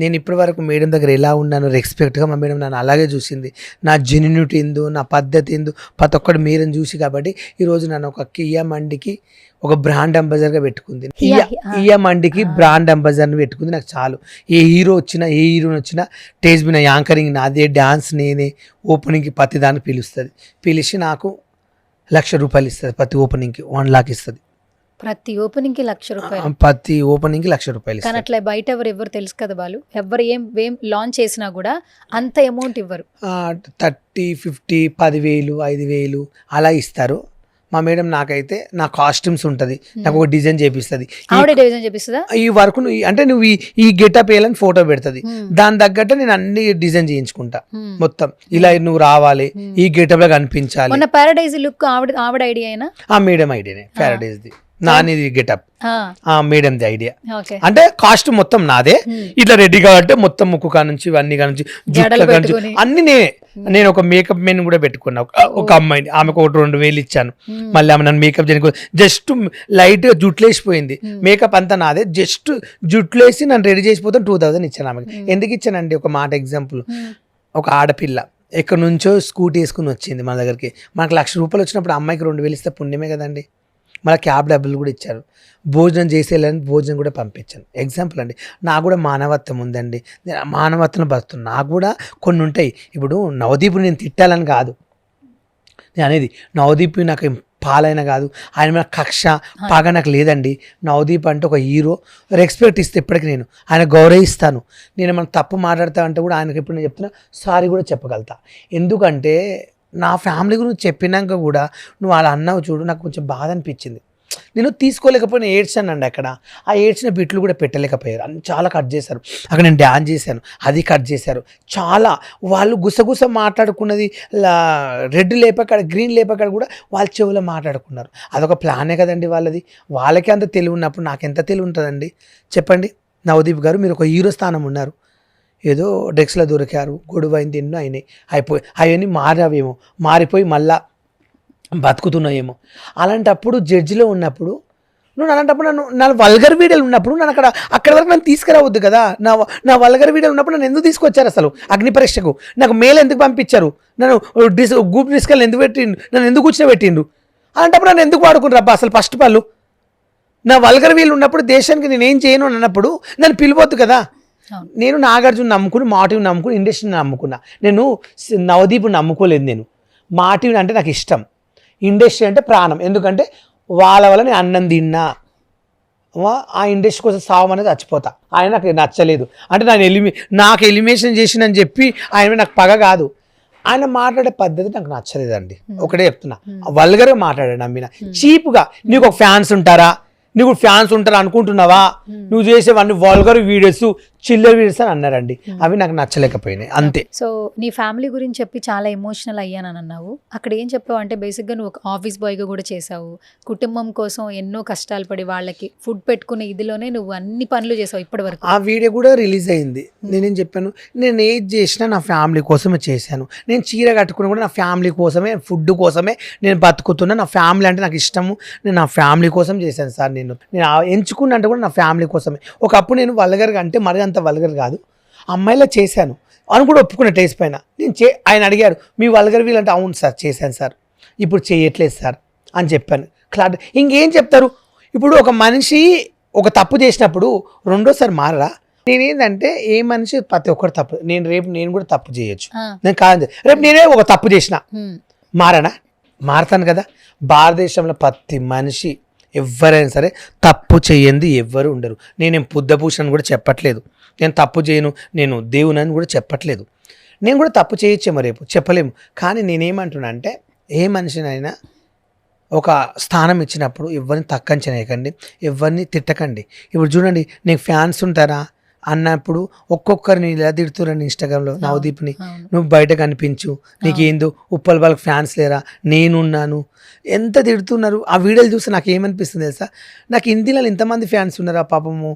నేను ఇప్పటి వరకు మేడం దగ్గర ఎలా ఉన్నాను రెస్పెక్ట్గా, మా మేడం నన్ను అలాగే చూసింది. నా జెన్యూనిటీ ఏందో, నా పద్ధతి ఏందో ప్రతి ఒక్కటి మేడం చూసి కాబట్టి ఈరోజు నన్ను ఒక కియా మండికి ఒక బ్రాండ్ అంబాసిడర్గా పెట్టుకుంది. కియా మండికి బ్రాండ్ అంబాసిడర్ని పెట్టుకుంది. నాకు చాలు. ఏ హీరో వచ్చినా ఏ హీరోని వచ్చినా స్టేజ్ మీద యాంకరింగ్ నాదే, డ్యాన్స్ నేనే, ఓపెనింగ్కి ప్రతి దానికి పిలిచి నాకు ₹1,00,000 ఇస్తుంది. ప్రతి ఓపెనింగ్కి 1 lakh ఇస్తుంది. ప్రతి ఓపెనింగ్కి ₹1,00,000. ప్రతి ఓపెనింగ్కి ₹1,00,000. కానీ అట్లా బయట ఎవరు తెలుసు కదా బాలు, ఎవరు ఏం లాంచ్ చేసినా కూడా అంత అమౌంట్ ఇవ్వరు. 30, 50, 10,000, 5,000 అలా ఇస్తారు. మా మేడం నాకైతే నా కాస్ట్యూమ్స్ ఉంటుంది, నాకు ఒక డిజైన్ చేపిస్తుంది. ఆవిడ డిజైన్ చేపిస్తుందా? ఈ వరకు అంటే నువ్వు ఈ గెటప్ వేయాలని ఫోటో పెడుతుంది, దాని తగ్గట్టు నేను అన్ని డిజైన్ చేయించుకుంటా. మొత్తం ఇలా నువ్వు రావాలి, ఈ గెటప్ లో కనిపించాలి. మొన్న పారడైజ్ లుక్ ఆవిడ ఐడియా అయినా? ఆ మేడం ఐడియానే, పారడైజ్ ది నానిది గెటప్ మేడంది ఐడియా. ఓకే. అంటే కాస్ట్ మొత్తం నాదే. ఇట్లా రెడీ కాబట్టి మొత్తం ముక్కు కానుంచి ఇవన్నీ కానుంచి జుట్ల కానుంచి అన్ని నేనే. నేను ఒక మేకప్ మెన్ కూడా పెట్టుకున్నా, ఒక అమ్మాయిని. ఆమెకు 2,000 ఇచ్చాను. మళ్ళీ ఆమె నన్ను మేకప్ చేయడానికి జస్ట్ లైట్ గా జుట్లు వేసిపోయింది, మేకప్ అంతా నాదే. జస్ట్ జుట్లు వేసి నన్ను రెడీ చేసిపోతే 2,000 ఇచ్చాను ఆమెకి. ఎందుకు ఇచ్చానండి? ఒక మాట ఎగ్జాంపుల్, ఒక ఆడపిల్ల ఎక్కడి నుంచో స్కూటీ వేసుకుని వచ్చింది మన దగ్గరికి. మనకు ₹1,00,000 వచ్చినప్పుడు అమ్మాయికి 2,000 ఇస్తే పుణ్యమే కదండి. మళ్ళీ క్యాబ్ డబ్బులు కూడా ఇచ్చారు, భోజనం చేసేయాలని భోజనం కూడా పంపించాను. ఎగ్జాంపుల్ అండి. నాకు కూడా మానవత్వం ఉందండి, నేను మానవత్వం బతుకుతాను. నాకు కూడా కొన్ని ఉంటాయి. ఇప్పుడు నవదీప్ నేను తిట్టాలని కాదు నేను అనేది, నవదీప్ నాకు పాలైన కాదు, ఆయన మీద కక్ష పగ నాకు లేదండి. నవదీప్ అంటే ఒక హీరో, రెస్పెక్ట్ ఇస్తే ఇప్పటికీ నేను ఆయన గౌరవిస్తాను. నేను ఏమైనా తప్పు మాట్లాడతా అంటే కూడా ఆయనకి ఎప్పుడు నేను చెప్తున్నా సారీ కూడా చెప్పగలుగుతా. ఎందుకంటే నా ఫ్యామిలీ గురించి చెప్పినాక కూడా నువ్వు అలా అన్నావు చూడు, నాకు కొంచెం బాధ అనిపించింది. నేను తీసుకోలేకపోయినా ఏడ్చానండి. అక్కడ ఆ ఏడ్చిన బిట్లు కూడా పెట్టలేకపోయారు, అన్ని చాలా కట్ చేశారు. అక్కడ నేను డ్యాన్స్ చేశాను, అది కట్ చేశారు. చాలా వాళ్ళు గుసగుస మాట్లాడుకున్నది, రెడ్ లేపకాడ గ్రీన్ లేపకాడ కూడా వాళ్ళ చెవులో మాట్లాడుకున్నారు. అదొక ప్లానే కదండి వాళ్ళది. వాళ్ళకే అంత తెలివి ఉన్నప్పుడు నాకెంత తెలివి ఉంటుందండి చెప్పండి. నవదీప్ గారు మీరు ఒక హీరో స్థానం ఉన్నారు, ఏదో డ్రగ్స్లో దొరికారు, గొడవైంది, ఎన్నో అయినాయి, అవన్నీ మారిపోయి మళ్ళా బతుకుతున్నాయేమో. అలాంటప్పుడు జడ్జిలో ఉన్నప్పుడు నా వల్గర్ వీడియోలు ఉన్నప్పుడు నన్ను అక్కడ వరకు నన్ను తీసుకురావద్దు కదా. నా వల్గర్ వీడియోలు ఉన్నప్పుడు నన్ను ఎందుకు తీసుకొచ్చారు? అసలు అగ్ని పరీక్షకు నాకు మేలు ఎందుకు పంపించారు? నన్ను గ్రూప్ డిస్కల్ ఎందుకు పెట్టిండు? నన్ను ఎందుకు కూర్చోబెట్టిండు? అలాంటప్పుడు నన్ను ఎందుకు వాడుకుంటారు అబ్బా? అసలు ఫస్ట్ వాళ్ళు నా వల్గర్ వీళ్ళు ఉన్నప్పుడు దేశానికి నేనేం చేయను అన్నప్పుడు నన్ను పిలవద్దు కదా. నేను నాగార్జున నమ్ముకుని, మాటివి నమ్ముకుని, ఇండస్ట్రీని నమ్ముకున్నా. నేను నవదీప్ నమ్ముకోలేదు. నేను మాటివి అంటే నాకు ఇష్టం, ఇండస్ట్రీ అంటే ప్రాణం. ఎందుకంటే వాళ్ళ వల్ల నేను అన్నం తిన్నా, ఆ ఇండస్ట్రీ కోసం సావం అనేది చచ్చిపోతా. ఆయన నాకు నచ్చలేదు అంటే నాకు ఎలిమినేషన్ చేసిందని చెప్పి ఆయన నాకు పగ కాదు. ఆయన మాట్లాడే పద్ధతి నాకు నచ్చలేదండి. ఒకటే చెప్తున్నా, వల్గర్గా మాట్లాడాడు. నమ్మిన చీప్గా. నీకు ఒక ఫ్యాన్స్ ఉంటారా? నీకు ఫ్యాన్స్ ఉంటారా అనుకుంటున్నావా? నువ్వు చేసేవన్నీ వల్గర్ వీడియోస్ చిల్లర వీడియోస్ అని అన్నారండి. అవి నాకు నచ్చలేకపోయినాయి అంతే. సో నీ ఫ్యామిలీ గురించి చెప్పి చాలా ఎమోషనల్ అయ్యానని అన్నావు. అక్కడ ఏం చెప్పావు అంటే బేసిక్గా నువ్వు ఒక ఆఫీస్ బాయ్గా కూడా చేసావు. కుటుంబం కోసం ఎన్నో కష్టాలు పడి వాళ్ళకి ఫుడ్ పెట్టుకునే ఇదిలోనే నువ్వు అన్ని పనులు చేసావు ఇప్పటి వరకు. ఆ వీడియో కూడా రిలీజ్ అయింది. నేనేం చెప్పాను, నేను ఏది చేసినా నా ఫ్యామిలీ కోసమే చేశాను. నేను చీర కట్టుకుని కూడా నా ఫ్యామిలీ కోసమే, ఫుడ్ కోసమే నేను బతుకుతున్నా. నా ఫ్యామిలీ అంటే నాకు ఇష్టము. నేను నా ఫ్యామిలీ కోసం చేశాను సార్. నేను ఎంచుకున్నా అంటే కూడా నా ఫ్యామిలీ కోసమే. ఒకప్పుడు నేను వల్గర్గా అంటే మరి అంత వల్గర్ కాదు, అమ్మాయిలా చేశాను అని కూడా ఒప్పుకున్న టేస్ట్ పైన. ఆయన అడిగారు మీ వల్గర్ వీళ్ళంటే అవును సార్ చేశాను సార్, ఇప్పుడు చేయట్లేదు సార్ అని చెప్పాను. క్లారిటీ. ఇంకేం చెప్తారు? ఇప్పుడు ఒక మనిషి ఒక తప్పు చేసినప్పుడు రెండోసారి మారరా? నేనేంటంటే ఏ మనిషి ప్రతి ఒక్కరు తప్పు, నేను కూడా తప్పు చేయొచ్చు. నేను కాదు రేపు నేనే ఒక తప్పు చేసిన మారనా? మారతాను కదా. భారతదేశంలో ప్రతి మనిషి ఎవరైనా సరే తప్పు చేయండి ఎవ్వరు ఉండరు. నేనేం బుద్ధభూషణ్ కూడా చెప్పట్లేదు, నేను తప్పు చేయను, నేను దేవునని కూడా చెప్పట్లేదు. నేను కూడా తప్పు చేయొచ్చేమో, రేపు చెప్పలేము. కానీ నేనేమంటున్నా అంటే ఏ మనిషినైనా ఒక స్థానం ఇచ్చినప్పుడు ఎవరిని తక్కంచనేయకండి, ఎవరిని తిట్టకండి. ఇప్పుడు చూడండి, నీకు ఫ్యాన్స్ ఉంటారా అన్నప్పుడు ఒక్కొక్కరిని ఇలా తిడుతురండి ఇన్స్టాగ్రామ్లో. నవదీప్ని నువ్వు బయట కనిపించు, నీకేందో ఉప్పల్ వాళ్ళకి ఫ్యాన్స్ లేరా, నేనున్నాను, ఎంత తిడుతున్నారు. ఆ వీడియోలు చూస్తే నాకు ఏమనిపిస్తుంది తెలుసా, నాకు హిందీలో ఇంతమంది ఫ్యాన్స్ ఉన్నారా పాపము,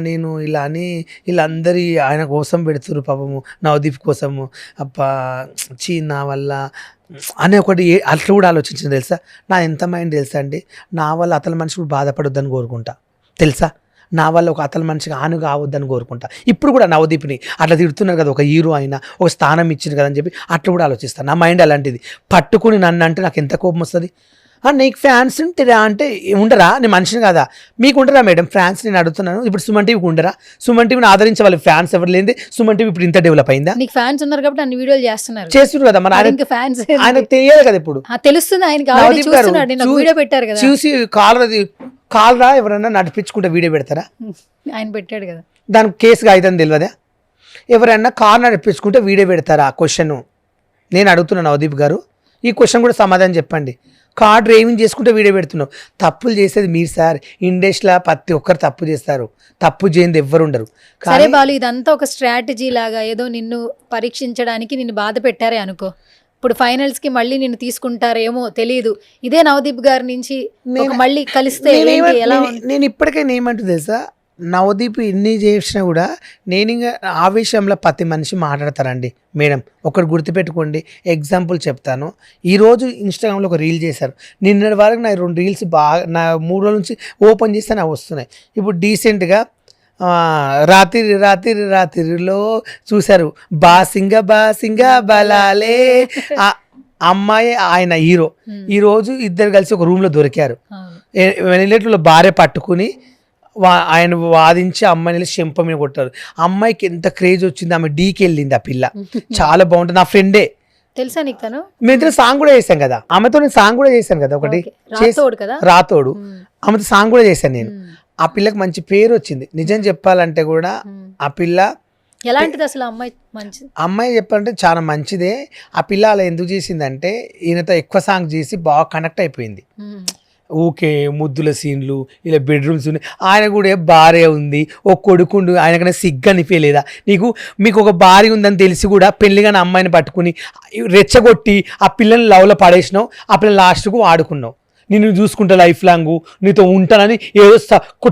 నేను ఇలా అని వీళ్ళందరి ఆయన కోసం పెడుతున్నారు పాపము, నవదీప్ కోసము. అబ్బా నా వల్ల అనే ఒకటి అట్లా కూడా ఆలోచించింది తెలుసా. నా ఎంత మైండ్ తెలుసా అండి, నా వల్ల అతని మనిషి కూడా బాధపడొద్దని కోరుకుంటా తెలుసా. నా వల్ల ఒక అతని మనిషికి హాని కావద్దని కోరుకుంటా. ఇప్పుడు కూడా నవదీప్ని అట్లా తిడుతున్నారు కదా, ఒక హీరో అయినా ఒక స్థానం ఇచ్చింది కదా అని చెప్పి అట్లా కూడా ఆలోచిస్తాను. నా మైండ్ అలాంటిది. పట్టుకుని నన్ను అంటే నాకు ఎంత కోపం వస్తుంది. నీకు ఫ్యాన్స్ ఉంటేరా అంటే ఉండరా? నేను మనిషిని కదా. మీకు ఉండరా మేడం ఫ్యాన్స్? నేను అడుగుతున్నాను. ఇప్పుడు సుమన్ టీవీకి ఉండరా? సుమన్ టీవీని ఆదరించే వాళ్ళు ఫ్యాన్స్ ఎవరు లేదే సుమన్ టీవీ ఇప్పుడు ఇంత డెవలప్ అయిందా? నీకు ఫ్యాన్స్ ఉన్నారు కాబట్టి అన్ని వీడియోలు చేస్తున్నారు కదా. మరి ఆయనకు తెలియదు కదా, ఇప్పుడు తెలుస్తుంది ఆయనకి. వీడియో పెట్టారు కదా, చూసి కాలరా ఎవరైనా నడిపించుకుంటే వీడియో పెడతారా? ఆయన పెట్టాడు కదా, దానికి కేసుగా అవుతుంది తెలియదా? ఎవరైనా కార్ నడిపించుకుంటే వీడియో పెడతారా? క్వశ్చన్ నేను అడుగుతున్నాను నవదీప్ గారు, ఈ క్వశ్చన్ కూడా సమాధానం చెప్పండి. కార్ డ్రైవింగ్ చేసుకుంటే వీడియో పెడుతున్నావు. తప్పులు చేసేది మీరు సార్. ఇండస్ట్రీలో ప్రతి ఒక్కరు తప్పు చేస్తారు, తప్పు చేయనిది ఎవ్వరు ఉండరు. సరే బాలు, ఇదంతా ఒక స్ట్రాటజీ లాగా ఏదో నిన్ను పరీక్షించడానికి నిన్ను బాధ పెట్టారే అనుకో. ఇప్పుడు ఫైనల్స్ కి మళ్ళీ నిన్ను తీసుకుంటారేమో తెలియదు. ఇదే నవదీప్ గారి నుంచి మళ్ళీ కలిస్తే నేను ఇప్పటికైనా ఏమంటుంది తెలుసా, నవదీప్ ఎన్ని చేసినా కూడా నేను ఇంకా ఆవేశంలో ప్రతి మనిషి మాట్లాడతారండి మేడం. ఒకటి గుర్తుపెట్టుకోండి, ఎగ్జాంపుల్ చెప్తాను. ఈరోజు ఇన్స్టాగ్రామ్లో ఒక రీల్ చేశారు, నిన్నటి వరకు నా 2 రీల్స్ బాగా నా 3 రోజుల నుంచి ఓపెన్ చేస్తే నాకు వస్తున్నాయి. ఇప్పుడు డీసెంట్గా రాత్రిలో చూశారు, బాసింగా బలాలే అమ్మాయి ఆయన హీరో. ఈరోజు ఇద్దరు కలిసి ఒక రూమ్లో దొరికారు. వెళ్ళేట్లో భార్య పట్టుకుని ఆయన వాదించి అమ్మాయిని చెంప మీద కొట్టారు. అమ్మాయికి ఎంత క్రేజ్ వచ్చింది, ఆమె డీకి వెళ్ళింది. ఆ పిల్ల చాలా బాగుంటుంది. నా ఫ్రెండే తెలుసా నీకు తను? మేమిద్దరం సాంగ్ కూడా చేశాం కదా, ఆమెతో నేను సాంగ్ కూడా చేశాను కదా, ఒకటి రాతోడు. ఆమెతో సాంగ్ కూడా చేశాను నేను. ఆ పిల్లకి మంచి పేరు వచ్చింది. నిజం చెప్పాలంటే కూడా ఆ పిల్ల ఎలాంటిది అసలు అమ్మాయి చెప్పాలంటే చాలా మంచిదే. ఆ పిల్ల అలా ఎందుకు చేసిందంటే ఈయనతో ఎక్కువ సాంగ్ చేసి బాగా కనెక్ట్ అయిపోయింది. ఊకే ముద్దుల సీన్లు, ఇలా బెడ్రూమ్స్ ఉన్నాయి. ఆయన కూడా భార్య ఉంది, ఓ కొడుకుండు, ఆయనకన్నా సిగ్గు అనిపించలేదా మీకు ఒక భార్య ఉందని తెలిసి కూడా పెళ్లిగానే అమ్మాయిని పట్టుకుని రెచ్చగొట్టి ఆ పిల్లని లవ్లో పడేసినావు. ఆ పిల్లని లాస్ట్కు వాడుకున్నావు. నిన్ను చూసుకుంటా లైఫ్ లాంగ్ నీతో ఉంటానని ఏదో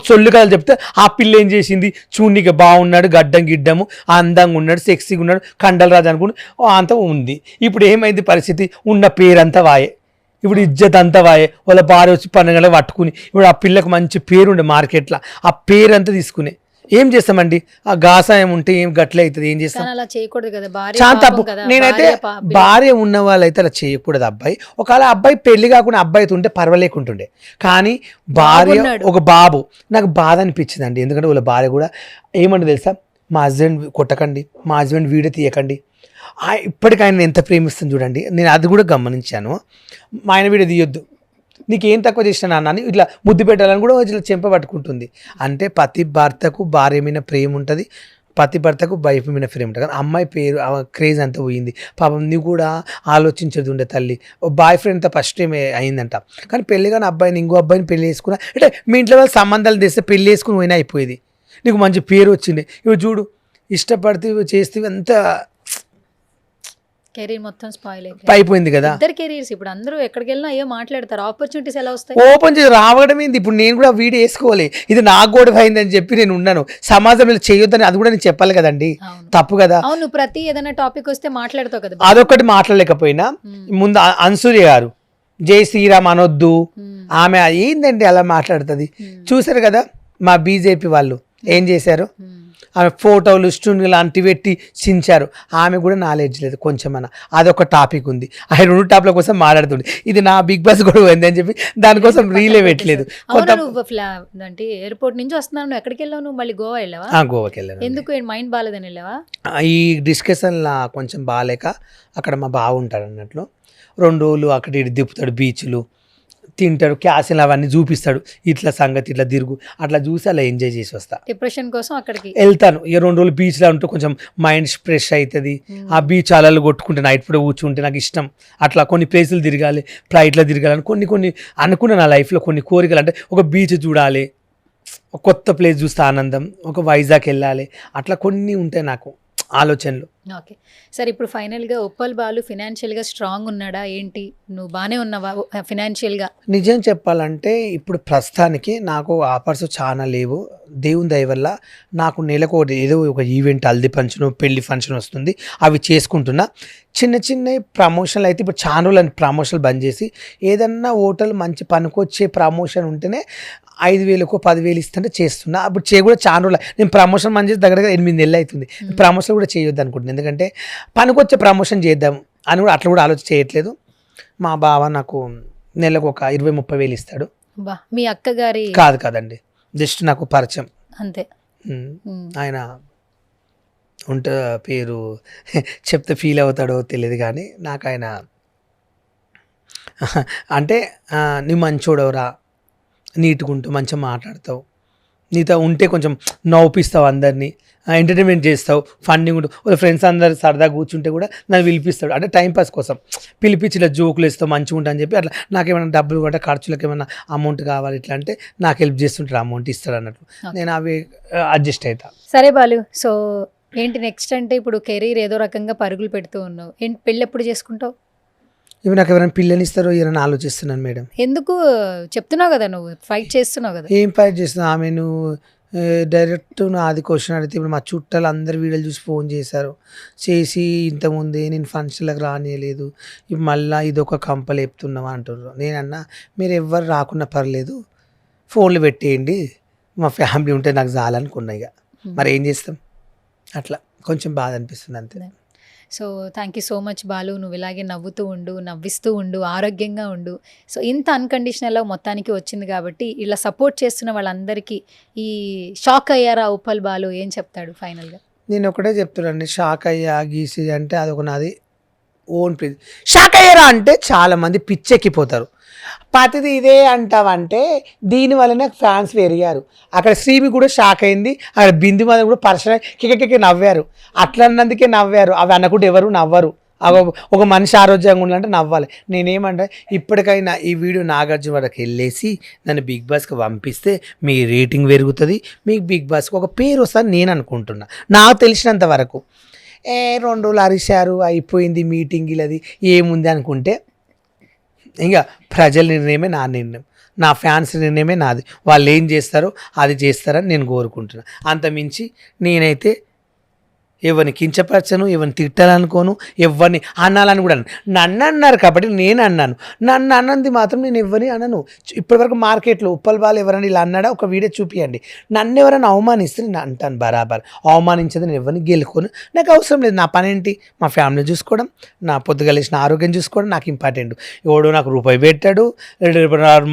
సొల్లు కథలు చెప్తే ఆ పిల్ల ఏం చేసింది, చూడనీకి బాగున్నాడు, గడ్డం గిడ్డము, అందంగా ఉన్నాడు, సెక్సీగా ఉన్నాడు, కండలరాజు అనుకుని అంత ఉంది. ఇప్పుడు ఏమైంది పరిస్థితి, ఉన్న పేరంతా వాయే, ఇప్పుడు ఇజ్జత్ అంతా వాయే. వాళ్ళ భార్య వచ్చి 12 గంటలకు పట్టుకుని ఇప్పుడు ఆ పిల్లకి మంచి పేరుండే మార్కెట్లో, ఆ పేరంతా తీసుకుని ఏం చేస్తామండి? ఆ గాసాయం ఉంటే ఏం గట్లే అవుతుంది, ఏం చేస్తాం? చాలా తప్పు. నేనైతే భార్య ఉన్న వాళ్ళైతే అలా చేయకూడదు. అబ్బాయి ఒకవేళ అబ్బాయి పెళ్లి కాకుండా అబ్బాయితో ఉంటే పర్వాలేకుంటుండే, కానీ భార్య ఒక బాబు నాకు బాధ అనిపించింది అండి. ఎందుకంటే వాళ్ళ భార్య కూడా ఏమంటే తెలుసా, మా హస్బెండ్ కొట్టకండి, మా హస్బెండ్ వీడియో తీయకండి. ఇప్పటికి ఆయన ఎంత ప్రేమిస్తుంది చూడండి. నేను అది కూడా గమనించాను. మా ఆయన వీడియో తీయొద్దు, నీకేం తక్కువ చేసిన నాన్న ఇట్లా ముద్దు పెట్టాలని కూడా ఇట్లా చెంప పట్టుకుంటుంది. అంటే ప్రతి భర్తకు భార్య మీద ప్రేమ ఉంటుంది, ప్రతి భర్తకు వైఫ్ మీద ప్రేమ ఉంటుంది. కానీ అమ్మాయి పేరు క్రేజ్ అంతా పోయింది. పాపం నువ్వు కూడా ఆలోచించదు ఉండే తల్లి. బాయ్ ఫ్రెండ్తో ఫస్ట్ టైం అయిందంట, కానీ పెళ్లి కానీ అబ్బాయిని ఇంకో అబ్బాయిని పెళ్లి చేసుకున్నా అంటే మీ ఇంట్లో వాళ్ళు సంబంధాలు తెస్తే పెళ్లి చేసుకుని పోయినా అయిపోయేది. నీకు మంచి పేరు వచ్చిండే, ఇప్పుడు చూడు ఇష్టపడితే చేస్తే అంత కెరీర్ మొత్తం స్పాయిల్ అయిపోయింది కదా. ఇద్దరు కెరీర్స్ ఇప్పుడు అందరూ ఎక్కడికి వెళ్ళినా అయ్యో మాట్లాడతారు, ఆపర్చునిటీస్ ఎలా వస్తాయి? ఓపెన్ చేసి రావడం ఏంది, ఇప్పుడు నేను కూడా వీడియో వేసుకోవాలి, ఇది నాకు కూడా అయిందని చెప్పి నేను ఉన్నాను, సమాజంలో చేయొద్దని అది కూడా నేను చెప్పాలి కదండి, తప్పు కదా. అవును, ప్రతి ఏదైనా టాపిక్ వస్తే మాట్లాడతావు కదా. అదొకటి మాట్లాడలేకపోయినా ముందు అన్సూర్య గారు జై శ్రీరామ్ అనొద్దు, ఆమె ఏందండి అలా మాట్లాడుతుంది. చూసారు కదా మా బీజేపీ వాళ్ళు ఏం చేశారు, ఆమె ఫోటోలు స్టూన్లు లాంటివి పెట్టి చించారు. ఆమె కూడా నాలెడ్జ్ లేదు కొంచెమన్నా, అదొక టాపిక్ ఉంది. ఆ 2 టాపిక్ల కోసం మాట్లాడుతుంది. ఇది నా బిగ్ బాస్ కూడా ఉంది అని చెప్పి దానికోసం రీలే పెట్టలేదు. అంటే ఎయిర్పోర్ట్ నుంచి వస్తున్నాను, నువ్వు ఎక్కడికి వెళ్ళావు? నువ్వు మళ్ళీ గోవా వెళ్ళావా? గోవాకి వెళ్ళాను. ఎందుకు మైండ్ బాగాలేదని వెళ్ళావా? ఈ డిస్కషన్లా కొంచెం బాగాలేక అక్కడ మా బావ ఉంటాడు అన్నట్లు 2 రోజులు అక్కడ ఇటు దిప్పుతాడు, బీచ్లు తింటాడు, క్యాసిల్ అవన్నీ చూపిస్తాడు, ఇట్లా సంగతి ఇట్లా తిరుగు అట్లా చూసి అలా ఎంజాయ్ చేసి వస్తా. డిప్రెషన్ కోసం అక్కడికి వెళ్తాను. ఇక 2 రోజులు బీచ్లో ఉంటూ కొంచెం మైండ్ ఫ్రెష్ అవుతుంది. ఆ బీచ్ అలలు కొట్టుకుంటే నైట్ పూట కూర్చుంటే నాకు ఇష్టం. అట్లా కొన్ని ప్లేసులు తిరగాలి, ఫ్లైట్లో తిరగాలని కొన్ని అనుకున్న నా లైఫ్లో కొన్ని కోరికలు. అంటే ఒక బీచ్ చూడాలి, ఒక కొత్త ప్లేస్ చూస్తే ఆనందం, ఒక వైజాగ్ వెళ్ళాలి, అట్లా కొన్ని ఉంటాయి నాకు ఆలోచనలు. ఓకే సరే, ఇప్పుడు ఫైనల్గా ఉప్పల్ బాలు ఫినాన్షియల్గా స్ట్రాంగ్ ఉన్నాడా ఏంటి? నువ్వు బాగానే ఉన్నావా ఫినాన్షియల్గా? నిజం చెప్పాలంటే ఇప్పుడు ప్రస్తుతానికి నాకు ఆఫర్స్ చాలా లేవు. దేవుని దయ వల్ల నాకు నెలకు ఏదో ఒక ఈవెంట్, హల్దీ ఫంక్షన్, పెళ్లి ఫంక్షన్ వస్తుంది, అవి చేసుకుంటున్నా. చిన్న ప్రమోషన్లు అయితే ఇప్పుడు చాలా రోజులు ప్రమోషన్లు బంద్ చేసి ఏదన్నా హోటల్ మంచి పనికొచ్చే ప్రమోషన్ ఉంటేనే 5,000కో 10,000 ఇస్తుంటే చేస్తున్నా. అప్పుడు కూడా చాలా రోజులు నేను ప్రమోషన్ బంద్ చేసి దగ్గర 8 నెలలు అవుతుంది. ప్రమోషన్ కూడా చేయొద్దు అనుకుంటున్నాను, ఎందుకంటే పనికొచ్చే ప్రమోషన్ చేద్దాం అని కూడా అట్లా కూడా ఆలోచన చేయట్లేదు. మా బావ నాకు నెలకు ఒక 20,000-30,000 ఇస్తాడు. మీ అక్కగారి కాదండి, జస్ట్ నాకు పరిచయం అంతే. ఆయన ఉంట పేరు చెప్తే ఫీల్ అవుతాడో తెలియదు కానీ నాకు ఆయన అంటే నువ్వు మంచోడవరా, నీట్గా ఉంటావు, మంచిగా మాట్లాడతావు, నీతో ఉంటే కొంచెం నవ్వుపిస్తావు, అందరినీ ఎంటర్టైన్మెంట్ చేస్తావు, ఫండింగ్ ఉంటుంది. వాళ్ళ ఫ్రెండ్స్ అందరు సరదాగా కూర్చుంటే కూడా నన్ను పిలిపిస్తాడు, అంటే టైంపాస్ కోసం పిలిపించి ఇలా జోకులు వేస్తావు, మంచిగా ఉంటా అని చెప్పి అట్లా నాకేమైనా డబ్బులు కూడా ఖర్చులకు ఏమైనా అమౌంట్ కావాలి ఇట్లా అంటే నాకు హెల్ప్ చేస్తుంటారు, అమౌంట్ ఇస్తాడు అన్నట్టు, నేను అవి అడ్జస్ట్ అవుతా. సరే బాలు, సో ఏంటి నెక్స్ట్? అంటే ఇప్పుడు కెరీర్ ఏదో రకంగా పరుగులు పెడుతూ ఉన్నావు, ఏంటి పెళ్ళి ఎప్పుడు చేసుకుంటావు? ఇవి నాకు ఎవరైనా పిల్లని ఇస్తారో ఎవరైనా ఆలోచిస్తున్నాను మేడం. ఎందుకు చెప్తున్నావు కదా, నువ్వు ఫైట్ చేస్తున్నావు కదా. ఏం ఫైట్ చేస్తున్నావు? ఆమె నువ్వు డైరెక్ట్ అది క్వశ్చన్ అడిగితే ఇప్పుడు మా చుట్టాలు అందరు వీడియోలు చూసి ఫోన్ చేసి ఇంతకుముందే నేను ఫంక్షన్లకు రానియలేదు, ఇప్పుడు మళ్ళీ ఇదొక కంపలు చెప్తున్నావా అంటున్నారు. నేనన్నా మీరు ఎవ్వరు రాకున్నా పర్లేదు, ఫోన్లు పెట్టేయండి, మా ఫ్యామిలీ ఉంటే నాకు చాలనుకున్నా. ఇక మరి ఏం చేస్తాం, అట్లా కొంచెం బాధ అనిపిస్తుంది అంతే. So thank you so much Balu, నువ్వు ఇలాగే నవ్వుతూ ఉండు, నవ్విస్తూ ఉండు, ఆరోగ్యంగా ఉండు. సో ఇంత అన్కండిషనల్ మొత్తానికి వచ్చింది కాబట్టి ఇలా సపోర్ట్ చేస్తున్న వాళ్ళందరికీ ఈ షాక్ అయ్యారా ఉప్పల్ బాలు ఏం చెప్తాడు ఫైనల్గా? నేను ఒకటే చెప్తున్నాను, షాక్ అయ్యా గీసి అంటే అదొక నాది ఓన్ ప్లీజ్. షాక్ అయ్యారా అంటే చాలామంది పిచ్చెక్కిపోతారు. ప్రతిది ఇదే అంటావంటే దీనివల్లనే ఫ్యాన్స్ పెరిగారు. అక్కడ శ్రీమి కూడా షాక్ అయింది, అక్కడ బిందు మీద కూడా పర్సనల్ కిక్కి నవ్వారు, అట్లా అన్నందుకే నవ్వారు. అవి అనకుండా ఎవరు నవ్వరు. ఒక మనిషి ఆరోగ్యంగా ఉండాలంటే నవ్వాలి. నేనేమంటే ఇప్పటికైనా ఈ వీడియో నాగార్జున వరకు వెళ్ళేసి నన్ను బిగ్ బాస్కి పంపిస్తే మీ రేటింగ్ పెరుగుతుంది, మీకు బిగ్ బాస్కి ఒక పేరు వస్తుంది నేను అనుకుంటున్నా. నాకు తెలిసినంత వరకు 2 రోజులు అరిశారు, అయిపోయింది మీటింగ్, ఇలాది ఏముంది అనుకుంటే ఇంకా ప్రజల నిర్ణయమే నా నిర్ణయం, నా ఫ్యాన్స్ నిర్ణయమే నాది. వాళ్ళు ఏం చేస్తారో అది చేస్తారని నేను కోరుకుంటున్నాను. అంతమించి నేనైతే ఎవరిని కించపరచను, ఎవరిని తిట్టాలనుకోను, ఎవరిని అనాలని కూడా నన్ను అన్నారు కాబట్టి నేను అన్నాను. నన్ను అన్నది మాత్రం నేను ఎవరిని అనను. ఇప్పటివరకు మార్కెట్లో ఉప్పల్ బాలు ఎవరైనా ఇలా అన్నాడా ఒక వీడియో చూపియండి. నన్ను ఎవరైనా అవమానిస్తే నేను అంటాను బరాబర్, అవమానించేది నేను ఎవరిని గెలుకోను, నాకు అవసరం లేదు. నా పని ఏంటి, మా ఫ్యామిలీ చూసుకోవడం, నా పొద్దుగలేసిన ఆరోగ్యం చూసుకోవడం నాకు ఇంపార్టెంట్. ఎవడో నాకు రూపాయి పెట్టాడు,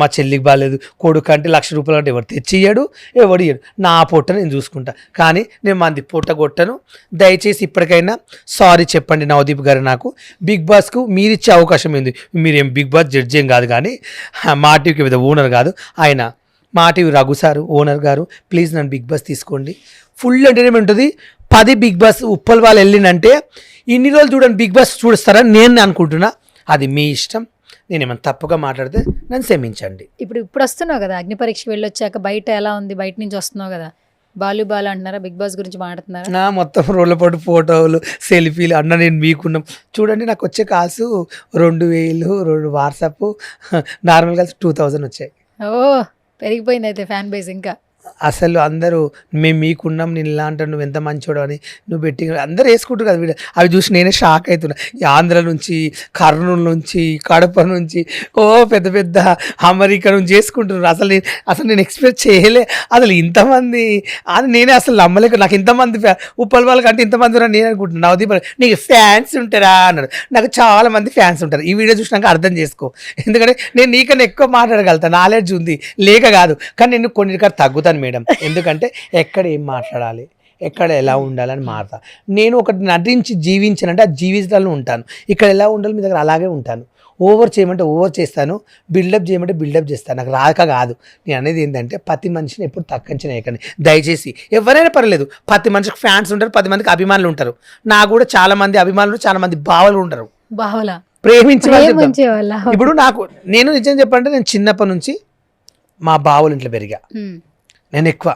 మా చెల్లికి బాగాలేదు కొడుకు అంటే ₹1,00,000 అంటే ఎవరు తెచ్చియ్యాడు, ఎవడు ఇయ్యాడు, నా పొట్ట నేను చూసుకుంటా. కానీ నేను మంది పొట్ట కొట్టను. దయచేసి ఇప్పటికైనా సారీ చెప్పండి నవదీప్ గారు. నాకు బిగ్ బాస్కు మీరు ఇచ్చే అవకాశం ఏంది, మీరేం బిగ్ బాస్ జడ్జి ఏం కాదు, కానీ మా టీవీకి మీద ఓనర్ కాదు ఆయన, మా టీవీ రఘు సారు ఓనర్ గారు, ప్లీజ్ నన్ను బిగ్ బాస్ తీసుకోండి. ఫుల్ ఎంటర్టైన్మెంట్ ఉంటుంది. 10 బిగ్ బాస్ ఉప్పల్ వాళ్ళు వెళ్ళిందంటే ఇన్ని రోజులు చూడండి బిగ్ బాస్ చూస్తారని నేను అనుకుంటున్నా. అది మీ ఇష్టం, నేను ఏమైనా తప్పుగా మాట్లాడితే నన్ను క్షమించండి. ఇప్పుడు వస్తున్నావు కదా అగ్ని పరీక్షకి వెళ్ళొచ్చాక, బయట ఎలా ఉంది, బయట నుంచి వస్తున్నావు కదా, బాలు బాలు అంటున్నారా, బిగ్ బాస్ గురించి మాట్లాడుతున్నారా? నా మొత్తం రోడ్లపాటు ఫోటోలు సెల్ఫీలు అన్న నేను మీకున్నాం చూడండి. నాకు వచ్చే కాల్స్ 2000, 2 వాట్సాప్, నార్మల్ కాల్స్ 2000 వచ్చాయి. ఓ పెరిగిపోయింది అయితే ఫ్యాన్ బేస్ ఇంకా. అసలు అందరూ మేము మీకున్నాం, నేను ఇలా అంటాను, నువ్వు ఎంత మంచోడు అని నువ్వు పెట్టి అందరూ వేసుకుంటారు కదా వీడియో. అవి చూసి నేనే షాక్ అవుతున్నా. ఈ ఆంధ్ర నుంచి, కర్నూలు నుంచి, కడప నుంచి, పెద్ద పెద్ద అమెరికా నుంచి వేసుకుంటున్నారు. అసలు నేను ఎక్స్పెక్ట్ చేయలే అసలు ఇంతమంది అని. నేనే అసలు నమ్మలేక, నాకు ఇంతమంది ఉప్పల్ వాళ్ళకి అంటే ఇంతమంది ఉన్నారు నేను అనుకుంటున్నాను. నవదీప్ నీకు ఫ్యాన్స్ ఉంటారా అన్నాడు. నాకు చాలా మంది ఫ్యాన్స్ ఉంటారు. ఈ వీడియో చూసినాక అర్థం చేసుకో. ఎందుకంటే నేను నీకన్నా ఎక్కువ మాట్లాడగలుగుతాను, నాలెడ్జ్ ఉంది లేక కాదు. కానీ నేను కొన్నిటికాడ తగ్గుతాను మేడం. ఎందుకంటే ఎక్కడ ఏం మాట్లాడాలి, ఎక్కడ ఎలా ఉండాలని మారుతా. నేను ఒకటి నటించి జీవించానంటే ఆ జీవితాలను ఉంటాను. ఇక్కడ ఎలా ఉండాలి మీ దగ్గర అలాగే ఉంటాను. ఓవర్ చేయమంటే ఓవర్ చేస్తాను, బిల్డప్ చేయమంటే బిల్డప్ చేస్తాను. నాకు రాక కాదు. నేను అనేది ఏంటంటే ప్రతి మనిషిని ఎప్పుడు తక్కువ చేయకండి దయచేసి. ఎవరైనా పర్లేదు, ప్రతి మనిషికి ఫ్యాన్స్ ఉంటారు, 10 మందికి అభిమానులు ఉంటారు. నాకు కూడా చాలా మంది అభిమానులు, చాలా మంది బావలు ఉంటారు. బావలా ప్రేమించే వాళ్ళ. ఇప్పుడు నేను నిజం చెప్పాలంటే నేను చిన్నప్పటి నుంచి మా బావుల ఇంట్లో పెరిగా. నేను ఎక్కువ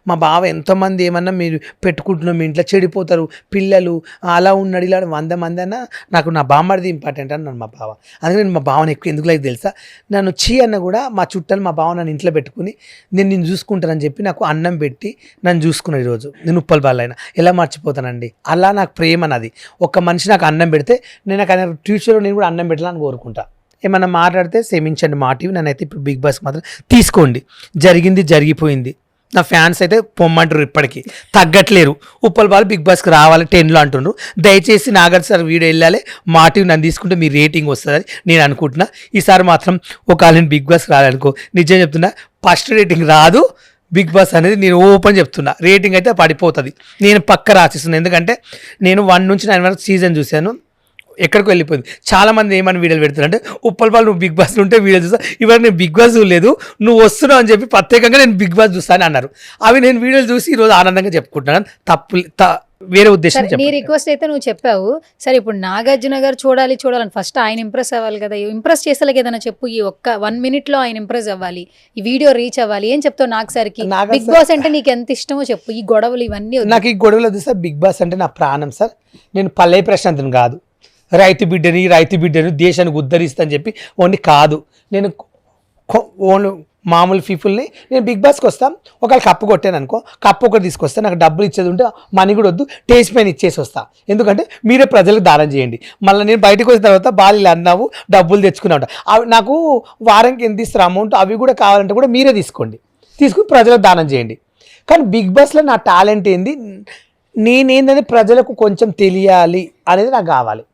మా బావ ఎంతోమంది ఏమన్నా మీరు పెట్టుకుంటున్నాం మీ ఇంట్లో చెడిపోతారు పిల్లలు అలా ఉన్నాడు ఇలా 100 మంది అన్నా నాకు నా బామ్మడిది ఇంపార్టెంట్ అన్నాను మా బావ. అందుకని నేను మా బావని ఎక్కువ ఎందుకు లేదు తెలుసా, నన్ను అన్న కూడా మా చుట్టాలు మా బావ నన్ను ఇంట్లో పెట్టుకుని నేను చూసుకుంటానని చెప్పి నాకు అన్నం పెట్టి నన్ను చూసుకున్నాను. ఈరోజు నేను ఉప్పల్ బాలైనా ఎలా మర్చిపోతానండి. అలా నాకు ప్రేమ నాది. ఒక మనిషి నాకు అన్నం పెడితే నేను ఫ్యూచర్లో నేను కూడా అన్నం పెట్టాలని కోరుకుంటా. ఏమన్నా మాట్లాడితే క్షమించండి. మా టీవీ నన్నైతే ఇప్పుడు బిగ్ బాస్ మాత్రం తీసుకోండి. జరిగింది జరిగిపోయింది. నా ఫ్యాన్స్ అయితే పొమ్మంటారు, ఇప్పటికీ తగ్గట్లేరు. ఉప్పల్ బాల్ బిగ్ బాస్కి రావాలి 10లో అంటున్నారు. దయచేసి నాగర్ సార్ వీడియో వెళ్ళాలి, మా టీవీ నన్ను తీసుకుంటే మీ రేటింగ్ వస్తుందని నేను అనుకుంటున్నా. ఈసారి మాత్రం ఒకవేళ నేను బిగ్ బాస్కి రాలనుకో, నిజం చెప్తున్నా, ఫస్ట్ రేటింగ్ రాదు బిగ్ బాస్ అనేది. నేను ఓపెన్ చెప్తున్నా, రేటింగ్ అయితే పడిపోతుంది. నేను పక్క రాసిస్తున్నాను. ఎందుకంటే నేను 1 నుంచి 9 వరకు సీజన్ చూశాను, ఎక్కడికి వెళ్ళిపోయింది. చాలామంది ఏమని వీడియోలు పెడతారంటే ఉప్పల్ బాల్ నువ్వు బిగ్ బాస్లో ఉంటే వీడియో చూస్తా, ఇవాళ నేను బిగ్ బాస్ చూడలేదు నువ్వు వస్తున్నావు అని చెప్పి ప్రత్యేకంగా నేను బిగ్ బాస్ చూస్తాను అన్నారు. అవి నేను వీడియోలు చూసి ఈరోజు ఆనందంగా చెప్పుకుంటున్నాను. వేరే ఉద్దేశం. నీ రిక్వెస్ట్ అయితే నువ్వు చెప్పావు. సరే ఇప్పుడు నాగార్జున గారు చూడాలని ఫస్ట్ ఆయన ఇంప్రెస్ అవ్వాలి కదా. ఇంప్రెస్ చేసేలాగా ఏదైనా చెప్పు. ఈ ఒక్క 1 minute లో ఆయన ఇంప్రెస్ అవ్వాలి, ఈ వీడియో రీచ్ అవ్వాలి. ఏం చెప్తావు నాకు సరికి? బిగ్ బాస్ అంటే నీకు ఎంత ఇష్టమో చెప్పు. ఈ గొడవలు ఇవన్నీ నాకు ఈ గొడవలు వద్దు సార్. బిగ్ బాస్ అంటే నా ప్రాణం సార్. నేను పల్లె ప్రశాంత్ని కాదు, రైతు బిడ్డని దేశానికి ఉద్ధరిస్తా అని చెప్పి ఓన్లీ కాదు. నేను ఓన్లీ మామూలు పీపుల్ని నేను బిగ్ బాస్కి వస్తాను. ఒకవేళ కప్పు కొట్టాను అనుకో, కప్పు ఒకటి తీసుకొస్తాను. నాకు డబ్బులు ఇచ్చేది ఉంటే మనీ కూడా వద్దు, టేస్ట్ పైన ఇచ్చేసి వస్తా. ఎందుకంటే మీరే ప్రజలకు దానం చేయండి. మళ్ళీ నేను బయటకు వచ్చిన తర్వాత బాగా అన్నావు డబ్బులు తెచ్చుకున్నావు, అవి నాకు వారానికి ఎంత ఇస్తారు అమౌంట్, అవి కూడా కావాలంటే కూడా మీరే తీసుకుని ప్రజలకు దానం చేయండి. కానీ బిగ్ బాస్లో నా టాలెంట్ ఏంది, నేనేందని ప్రజలకు కొంచెం తెలియాలి అనేది నాకు కావాలి.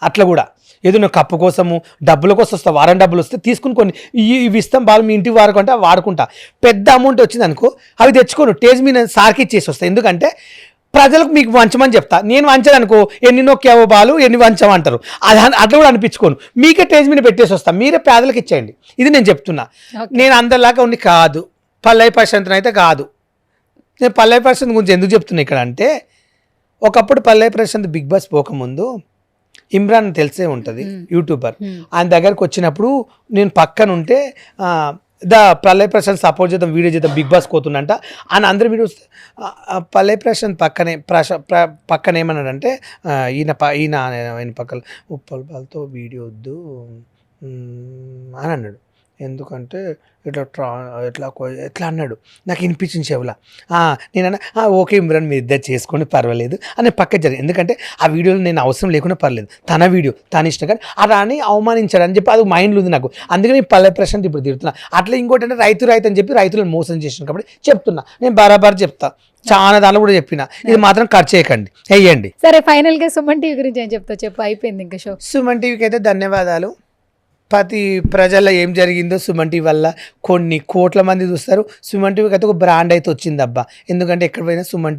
అట్లా కూడా ఏదో నువ్వు కప్పు కోసము డబ్బుల కోసం వస్తా, వారం డబ్బులు వస్తే తీసుకుని కొన్ని ఇవి ఇస్తాం బాగా మీ ఇంటికి వాడుకుంటే వాడుకుంటా. పెద్ద అమౌంట్ వచ్చింది అనుకో, అవి తెచ్చుకోను, టేస్ట్ మీ నేను సార్కి ఇచ్చేసి వస్తాను. ఎందుకంటే ప్రజలకు మీకు వంచమని చెప్తా. నేను వంచాను అనుకో, ఎన్ని నొక్కావో బాలు ఎన్ని వంచమంటారు, అట్లా కూడా అనిపించుకోను. మీకే టేస్ట్ మీద పెట్టేసి వస్తాను, మీరే పేదలకు ఇచ్చేయండి. ఇది నేను చెప్తున్నా. నేను అందరిలాగా ఉండి కాదు, పల్లె ప్రశాంత్ అయితే కాదు. నేను పల్లె ప్రశాంత్ గురించి ఎందుకు చెప్తున్నా ఇక్కడ అంటే, ఒకప్పుడు పల్లె ప్రశాంత్ బిగ్ బాస్ పోకముందు ఇమ్రాన్ తెలిసే ఉంటుంది, యూట్యూబర్. ఆయన దగ్గరకు వచ్చినప్పుడు నేను పక్కన ఉంటే పల్లె ప్రశాంత్ సపోర్ట్ చేద్దాం, వీడియో చేద్దాం, బిగ్ బాస్ పోతుందంట అని అందరు వీడియోస్. పల్లె ప్రశాంత్ పక్కన ఏమన్నాడంటే ఈయన పక్కన ఉప్పల్ బాల్తో వీడియో వద్దు అని అన్నాడు. ఎందుకంటే ఎట్లా అన్నాడు, నాకు వినిపించింది చెవులా. నేనన్నా ఓకే ఇమ్రాన్ మీరు ఇద్దరు చేసుకోండి పర్వాలేదు అని పక్క జరిగింది. ఎందుకంటే ఆ వీడియోలో నేను అవసరం లేకుండా పర్లేదు, తన వీడియో తన ఇష్టం. కానీ అలా అని అవమానించాడు అని చెప్పి అది మైండ్లో ఉంది నాకు. అందుకని పల్లె ప్రశాంత్ ఇప్పుడు తిడుతున్నా. అట్లా ఇంకోటి అంటే రైతు అని చెప్పి రైతులను మోసం చేసిన కాబట్టి చెప్తున్నా. నేను బరాబర్ చెప్తా, చాలా దానిలో కూడా చెప్పిన, ఇది మాత్రం ఖర్చు చేయకండి, వేయండి. సరే ఫైనల్ గా సుమన్ టీవీ గురించి ఏం చెప్తావు చెప్పు, అయిపోయింది ఇంకా షో. సుమన్ టీవీకి అయితే ధన్యవాదాలు. ప్రతి ప్రజల్లో ఏం జరిగిందో సుమన్ టీవీ వల్ల కొన్ని కోట్ల మంది చూస్తారు. సుమన్ టీవీకి అయితే ఒక బ్రాండ్ అయితే వచ్చింది అబ్బా. ఎందుకంటే ఎక్కడ పోయినా సుమన్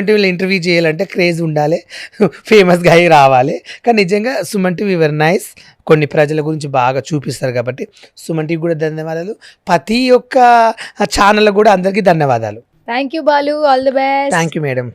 టీవీలో ఇంటర్వ్యూ చేయాలంటే క్రేజ్ ఉండాలి, ఫేమస్గా అయి రావాలి. కానీ నిజంగా సుమన్ టీవీ వెరీ నైస్. కొన్ని ప్రజల గురించి బాగా చూపిస్తారు కాబట్టి సుమన్ టీవీ కూడా ధన్యవాదాలు. ప్రతి ఒక్క ఛానల్ కూడా అందరికీ ధన్యవాదాలు. Thank you Balu, all the best. Thank you madam.